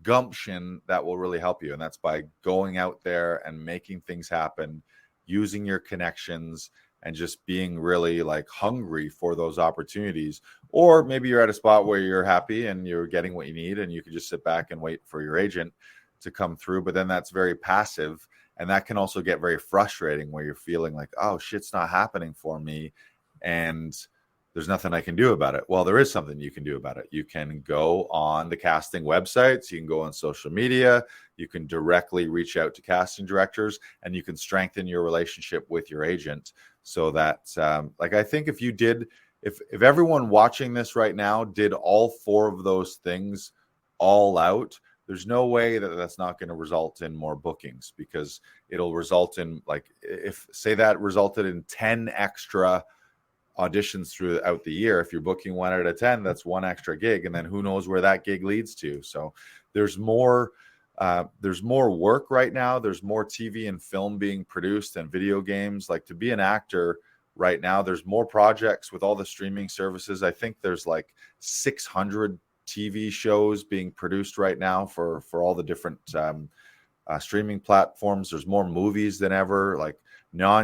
gumption that will really help you. And that's by going out there and making things happen, using your connections, and just being really like hungry for those opportunities. Or maybe you're at a spot where you're happy and you're getting what you need and you can just sit back and wait for your agent to come through. But then that's very passive. And that can also get very frustrating where you're feeling like, oh, shit's not happening for me. And there's nothing I can do about it. Well, there is something you can do about it. You can go on the casting websites. You can go on social media. You can directly reach out to casting directors, and you can strengthen your relationship with your agent so that, I think if everyone watching this right now did all 4 of those things all out, there's no way that that's not going to result in more bookings, because it'll result in, if say that resulted in 10 extra auditions throughout the year. If you're booking 1 out of 10, that's 1 extra gig, and then who knows where that gig leads to. So there's more work right now. There's more TV and film being produced and video games. Like, to be an actor right now, there's more projects with all the streaming services. I think there's like 600 TV shows being produced right now for all the different streaming platforms. There's more movies than ever. Like,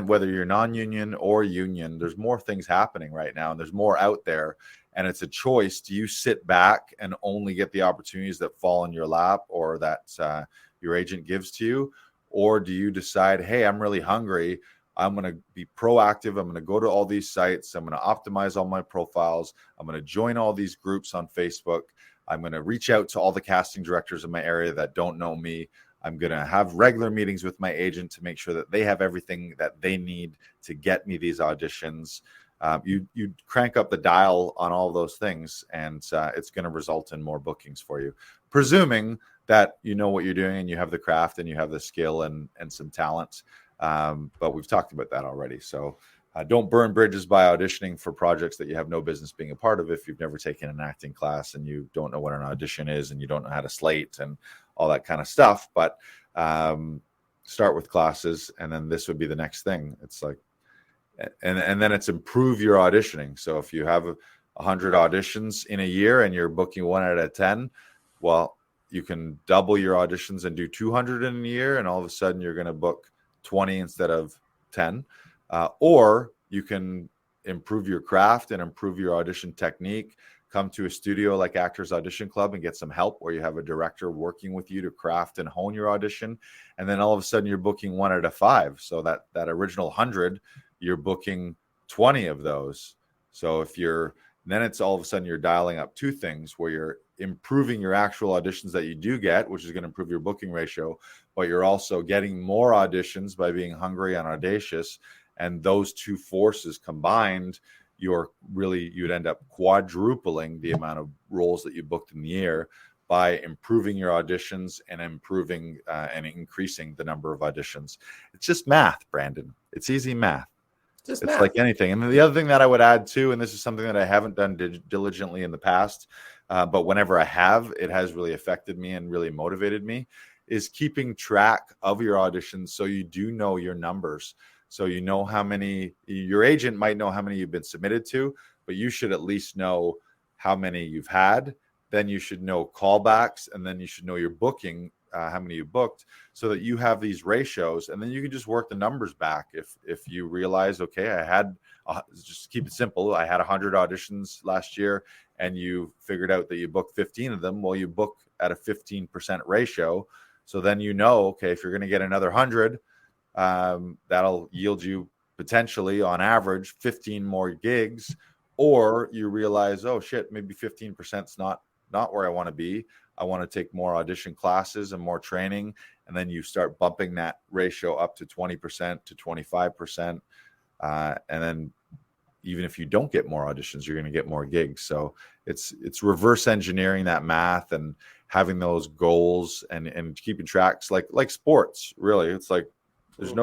whether you're non-union or union, there's more things happening right now, and there's more out there, and it's a choice. Do you sit back and only get the opportunities that fall in your lap or that your agent gives to you, or do you decide, hey, I'm really hungry, I'm going to be proactive, I'm going to go to all these sites, I'm going to optimize all my profiles, I'm going to join all these groups on Facebook, I'm going to reach out to all the casting directors in my area that don't know me, I'm going to have regular meetings with my agent to make sure that they have everything that they need to get me these auditions. You crank up the dial on all those things, and it's going to result in more bookings for you, presuming that you know what you're doing and you have the craft and you have the skill and some talent. But we've talked about that already. So don't burn bridges by auditioning for projects that you have no business being a part of if you've never taken an acting class and you don't know what an audition is and you don't know how to slate and all that kind of stuff. But start with classes, and then this would be the next thing. It's like, and then it's improve your auditioning. So if you have 100 auditions in a year and you're booking 1 out of 10, well, you can double your auditions and do 200 in a year, and all of a sudden you're going to book 20 instead of 10. Or you can improve your craft and improve your audition technique. Come to a studio like Actors Audition Club and get some help where you have a director working with you to craft and hone your audition. And then all of a sudden you're booking 1 out of 5. So that original 100, you're booking 20 of those. So then it's all of a sudden you're dialing up 2 things where you're improving your actual auditions that you do get, which is going to improve your booking ratio, but you're also getting more auditions by being hungry and audacious. And those 2 forces combined, you'd end up quadrupling the amount of roles that you booked in the year by improving your auditions and improving and increasing the number of auditions. It's just math, Brandon. It's easy math. It's math. Like anything. And the other thing that I would add too, and this is something that I haven't done diligently in the past, but whenever I have, it has really affected me and really motivated me, is keeping track of your auditions so you do know your numbers. So you know how many, your agent might know how many you've been submitted to, but you should at least know how many you've had. Then you should know callbacks, and then you should know your booking, how many you booked, so that you have these ratios, and then you can just work the numbers back. If you realize, okay, just keep it simple, I had 100 auditions last year, and you figured out that you booked 15 of them, well, you book at a 15% ratio. So then you know, okay, if you're going to get another 100, that'll yield you potentially on average 15 more gigs. Or you realize, oh shit, maybe 15% is not where I want to be. I want to take more audition classes and more training. And then you start bumping that ratio up to 20% to 25%. And then even if you don't get more auditions, you're going to get more gigs. So it's reverse engineering that math and having those goals and keeping tracks like sports. Really, it's like there's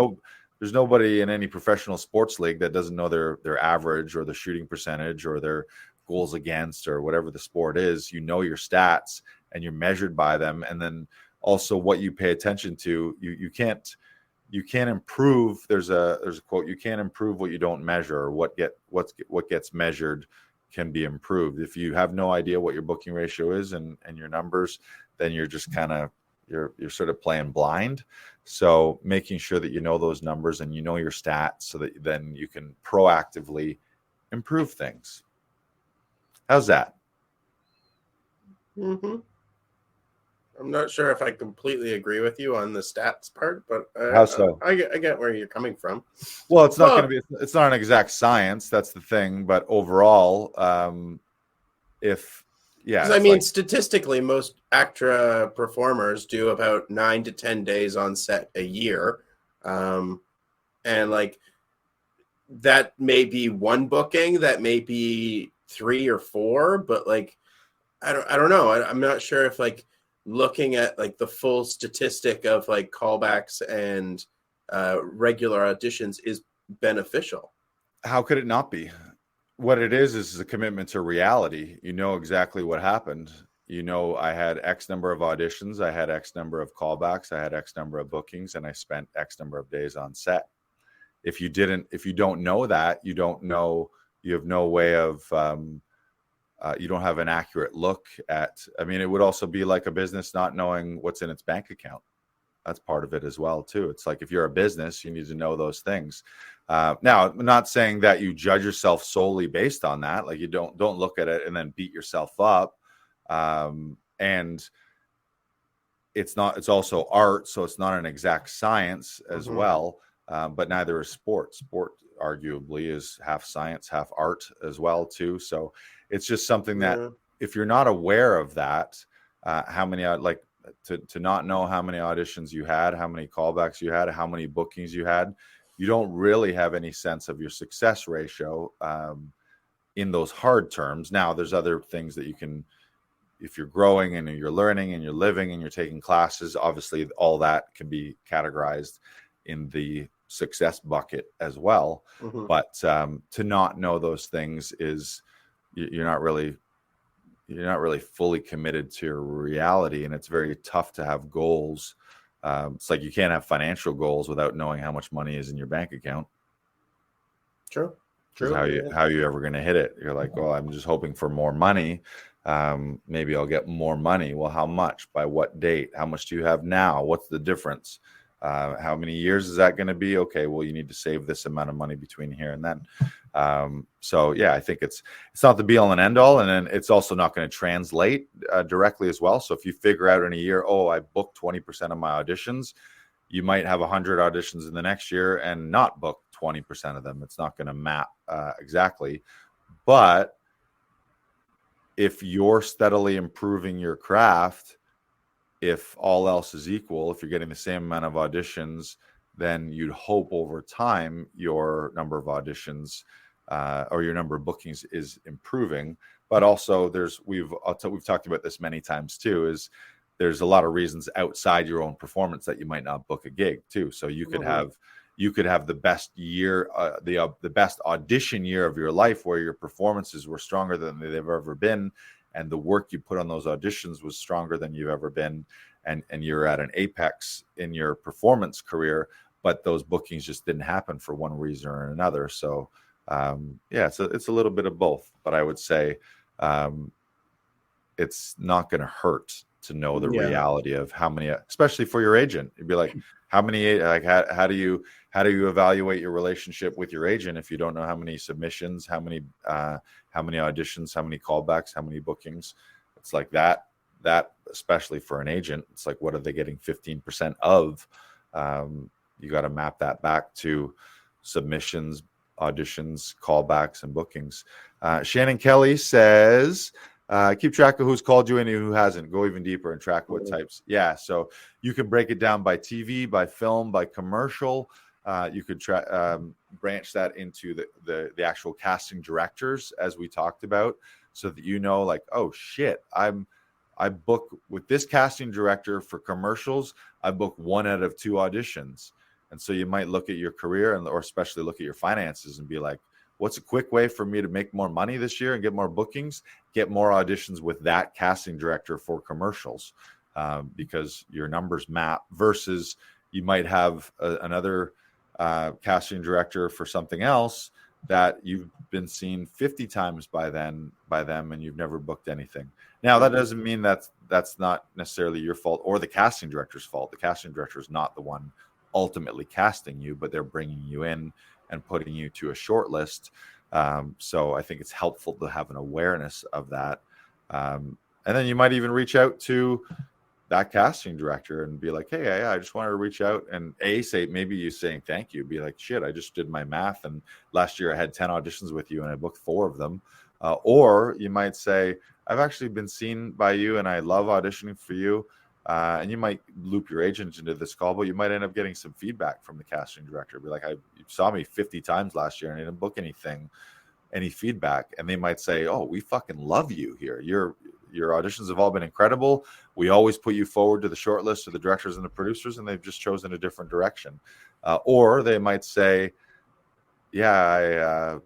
nobody in any professional sports league that doesn't know their average or the shooting percentage or their goals against or whatever the sport is. You know your stats and you're measured by them, and then also what you pay attention to. You can't improve. There's a quote: you can't improve what you don't measure, or what gets measured can be improved. If you have no idea what your booking ratio is and your numbers, then you're just kind of you're sort of playing blind. So making sure that you know those numbers and you know your stats so that then you can proactively improve things. How's that? Mm-hmm. I'm not sure if I completely agree with you on the stats part, but how so? I get where you're coming from. Well, it's not an exact science. That's the thing. But overall, statistically, most ACTRA performers do about 9 to 10 days on set a year. And like that may be one booking, that may be 3 or 4, but like, I don't know. I'm not sure if like looking at like the full statistic of like callbacks and regular auditions is beneficial. How could it not be? What it is a commitment to reality. You know exactly what happened. You know, I had X number of auditions, I had X number of callbacks, I had X number of bookings, and I spent X number of days on set. If you don't know that, you don't know, you have no way of, you don't have an accurate look at, I mean, it would also be like a business not knowing what's in its bank account. That's part of it as well, too. It's like if you're a business, you need to know those things. Now, I'm not saying that you judge yourself solely based on that. Like you don't look at it and then beat yourself up. And it's also art, so it's not an exact science as well. But neither is sport. Sport arguably is half science, half art as well, too. So it's just something that if you're not aware of that, how many to not know how many auditions you had, how many callbacks you had, how many bookings you had, you don't really have any sense of your success ratio in those hard terms. Now, there's other things that you can, if you're growing and you're learning and you're living and you're taking classes, obviously all that can be categorized in the success bucket as well. But to not know those things is you're not really fully committed to your reality, and it's very tough to have goals. It's like you can't have financial goals without knowing how much money is in your bank account. True. How you ever going to hit it? You're like, well, I'm just hoping for more money. Maybe I'll get more money. Well, how much? By what date? How much do you have now? What's the difference? How many years is that going to be? Okay, well, you need to save this amount of money between here and then. So yeah, I think it's not the be all and end all, and then it's also not going to translate directly as well. So if you figure out in a year, I booked 20% of my auditions, you might have 100 auditions in the next year and not book 20% of them. It's not going to map exactly. But if you're steadily improving your craft, if all else is equal, if you're getting the same amount of auditions, then you'd hope over time your number of auditions or your number of bookings is improving. But also we've talked about this many times too, is there's a lot of reasons outside your own performance that you might not book a gig too. So you could have the best year, the best audition year of your life where your performances were stronger than they've ever been, and the work you put on those auditions was stronger than you've ever been, and you're at an apex in your performance career, but those bookings just didn't happen for one reason or another. So it's a little bit of both, but I would say it's not going to hurt to know the reality of how many, especially for your agent. You'd be like, how many, like, how do you evaluate your relationship with your agent if you don't know how many submissions, how many auditions, how many callbacks, how many bookings? It's like that especially for an agent, it's like, what are they getting 15% of? You got to map that back to submissions, auditions, callbacks, and bookings. Shannon Kelly says, Keep track of who's called you in and who hasn't. Go even deeper and track what types. Yeah, so you can break it down by TV, by film, by commercial. You could branch that into the actual casting directors, as we talked about, so that you know, like, oh shit, I book with this casting director for commercials. I book 1 out of 2 auditions, and so you might look at your career or especially look at your finances and be like, what's a quick way for me to make more money this year and get more bookings? Get more auditions with that casting director for commercials, because your numbers map, versus you might have another casting director for something else that you've been seen 50 times by them and you've never booked anything. Now, that doesn't mean that's not necessarily your fault or the casting director's fault. The casting director is not the one ultimately casting you, but they're bringing you in and putting you to a short list. So I think it's helpful to have an awareness of that. And then you might even reach out to that casting director and be like, hey, I just wanted to reach out and say, maybe you saying thank you, be like, shit, I just did my math, and last year I had 10 auditions with you and I booked 4 of them. Or you might say, I've actually been seen by you and I love auditioning for you. And you might loop your agent into this call, but you might end up getting some feedback from the casting director. Be like, you saw me 50 times last year and I didn't book any feedback. And they might say, oh, we fucking love you here. Your auditions have all been incredible. We always put you forward to the short list of the directors and the producers, and they've just chosen a different direction. Or they might say, yeah, I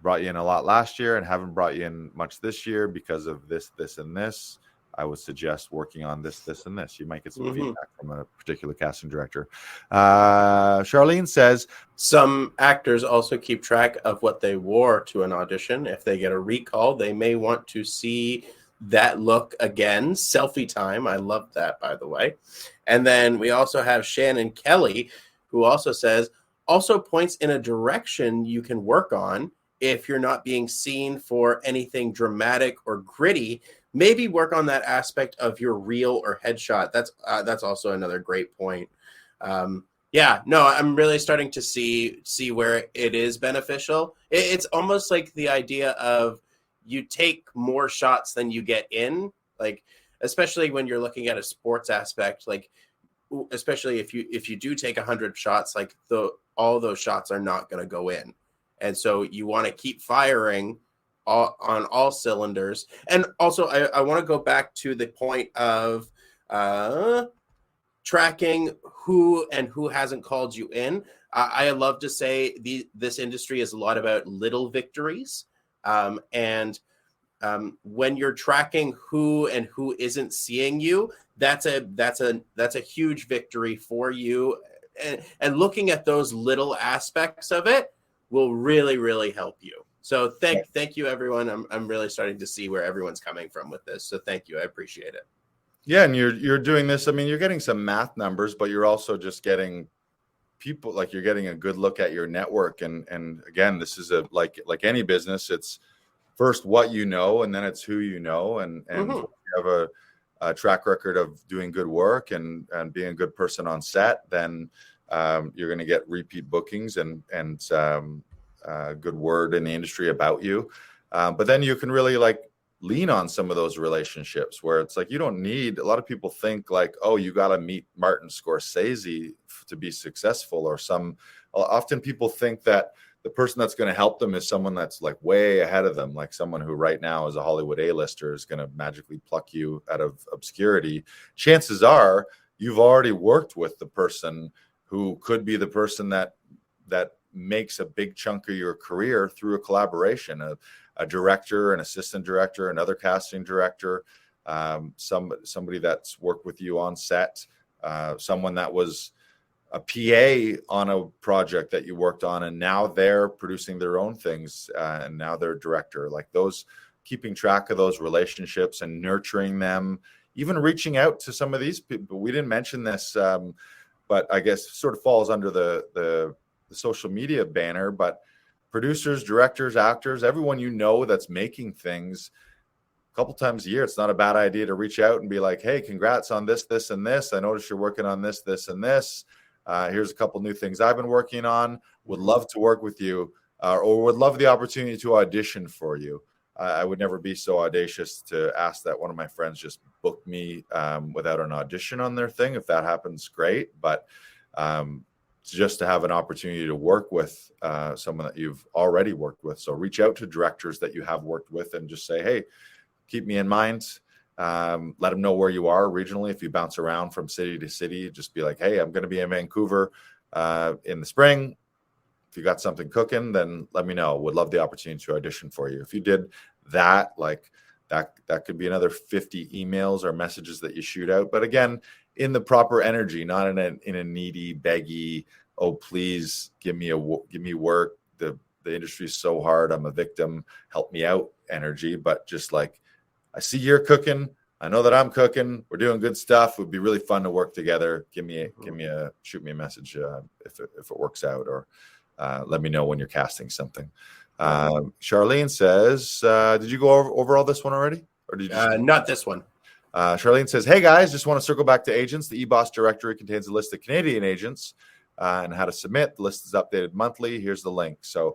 brought you in a lot last year and haven't brought you in much this year because of this, and this. I would suggest working on this, and this. You might get some feedback from a particular casting director. Charlene says, some actors also keep track of what they wore to an audition. If they get a recall, they may want to see that look again. Selfie time. I love that, by the way. And then we also have Shannon Kelly, who also says, also points in a direction you can work on. If you're not being seen for anything dramatic or gritty, maybe work on that aspect of your reel or headshot. That's also another great point. I'm really starting to see where it is beneficial. It's almost like the idea of you take more shots than you get in, like, especially when you're looking at a sports aspect, like, especially if you do take 100 shots, like all those shots are not going to go in. And so you want to keep firing on all cylinders. And also, I want to go back to the point of tracking who and who hasn't called you in. I love to say this industry is a lot about little victories. And when you're tracking who and who isn't seeing you, that's a huge victory for you. And looking at those little aspects of it will really, really help you. So thank you, everyone. I'm really starting to see where everyone's coming from with this. So thank you. I appreciate it. Yeah, and you're doing this. I mean, you're getting some math numbers, but you're also just getting people, like, you're getting a good look at your network. And again, this is like any business. It's first what you know, and then it's who you know. And if you have a track record of doing good work and being a good person on set, then you're going to get repeat bookings and good word in the industry about you. But then you can really lean on some of those relationships where it's like, you don't need, a lot of people think like, oh, you got to meet Martin Scorsese to be successful, or often people think that the person that's going to help them is someone that's like way ahead of them, like someone who right now is a Hollywood A-lister is going to magically pluck you out of obscurity. Chances are you've already worked with the person who could be the person that makes a big chunk of your career through a collaboration, a director, an assistant director, another casting director, somebody that's worked with you on set, someone that was a PA on a project that you worked on, and now they're producing their own things, and now they're a director. Like those, keeping track of those relationships and nurturing them, even reaching out to some of these people. We didn't mention this, but I guess sort of falls under the social media banner, but producers, directors, actors, everyone you know that's making things a couple times a year, it's not a bad idea to reach out and be like, hey, congrats on this, and this. I noticed you're working on this, and this. Here's a couple new things I've been working on. Would love to work with you, or would love the opportunity to audition for you. I would never be so audacious to ask that one of my friends just book me without an audition on their thing. If that happens, great. But just to have an opportunity to work with someone that you've already worked with. So reach out to directors that you have worked with and just say, hey, keep me in mind. Let them know where you are regionally. If you bounce around from city to city, just be like, hey, I'm going to be in Vancouver in the spring. If you got something cooking, then let me know. Would love the opportunity to audition for you. If you did that, like that could be another 50 emails or messages that you shoot out. But again, in the proper energy, not in a needy, beggy, oh please give me work. The industry is so hard. I'm a victim. Help me out energy. But just like, I see you're cooking. I know that I'm cooking. We're doing good stuff. It would be really fun to work together. Shoot me a message if it works out, or let me know when you're casting something. Charlene says, did you go over all this one already? Or did you not this one? Charlene says, hey guys, just want to circle back to agents. The eBoss directory contains a list of Canadian agents and how to submit. The list is updated monthly. Here's the link. So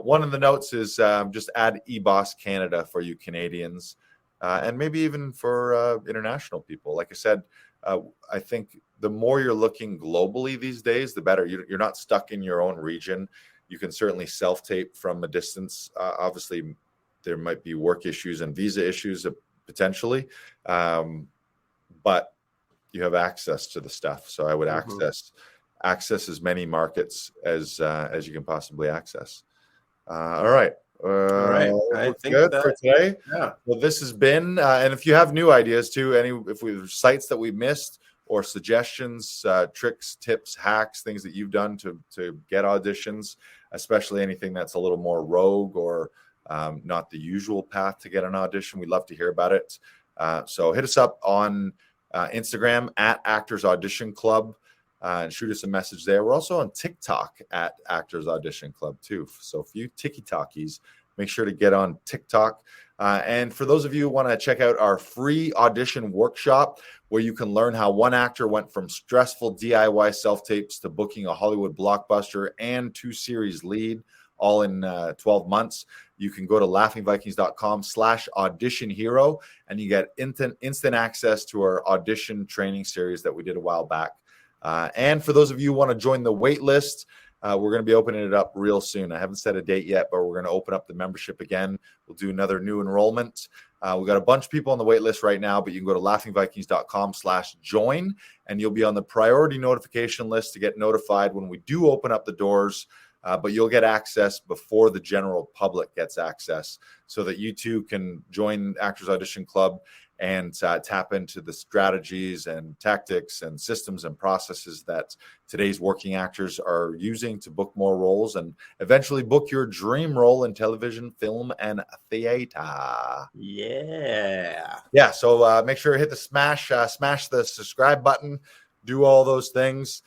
one of the notes is just add eBoss Canada for you Canadians, and maybe even for international people. Like I said, I think the more you're looking globally these days, the better. You're not stuck in your own region. You can certainly self-tape from a distance. Obviously, there might be work issues and visa issues potentially, but you have access to the stuff. So I would access as many markets as you can possibly access. All right. All right. I think good for today. Yeah. Well, this has been, and if you have new ideas too, if we have sites that we missed or suggestions, tricks, tips, hacks, things that you've done to get auditions, especially anything that's a little more rogue or not the usual path to get an audition, we'd love to hear about it. So hit us up on Instagram at Actors Audition Club. And shoot us a message there. We're also on TikTok at Actors Audition Club too. So for you Tiki-Talkies, make sure to get on TikTok. And for those of you who want to check out our free audition workshop, where you can learn how one actor went from stressful DIY self-tapes to booking a Hollywood blockbuster and 2-series lead, all in 12 months. You can go to laughingvikings.com/audition-hero, and you get instant access to our audition training series that we did a while back. And for those of you who want to join the wait list, we're going to be opening it up real soon. I haven't set a date yet, but we're going to open up the membership again. We'll do another new enrollment. We've got a bunch of people on the wait list right now, but you can go to laughingvikings.com/join, and you'll be on the priority notification list to get notified when we do open up the doors. But you'll get access before the general public gets access, so that you too can join Actors Audition Club and tap into the strategies and tactics and systems and processes that today's working actors are using to book more roles and eventually book your dream role in television, film, and theater. Yeah. So make sure to hit the smash the subscribe button, do all those things.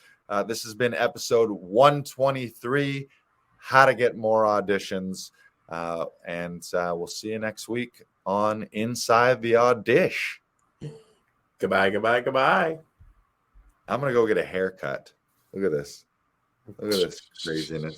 This has been episode 123, how to get more auditions. And we'll see you next week on Inside the Audition. Goodbye. I'm going to go get a haircut. Look at this craziness.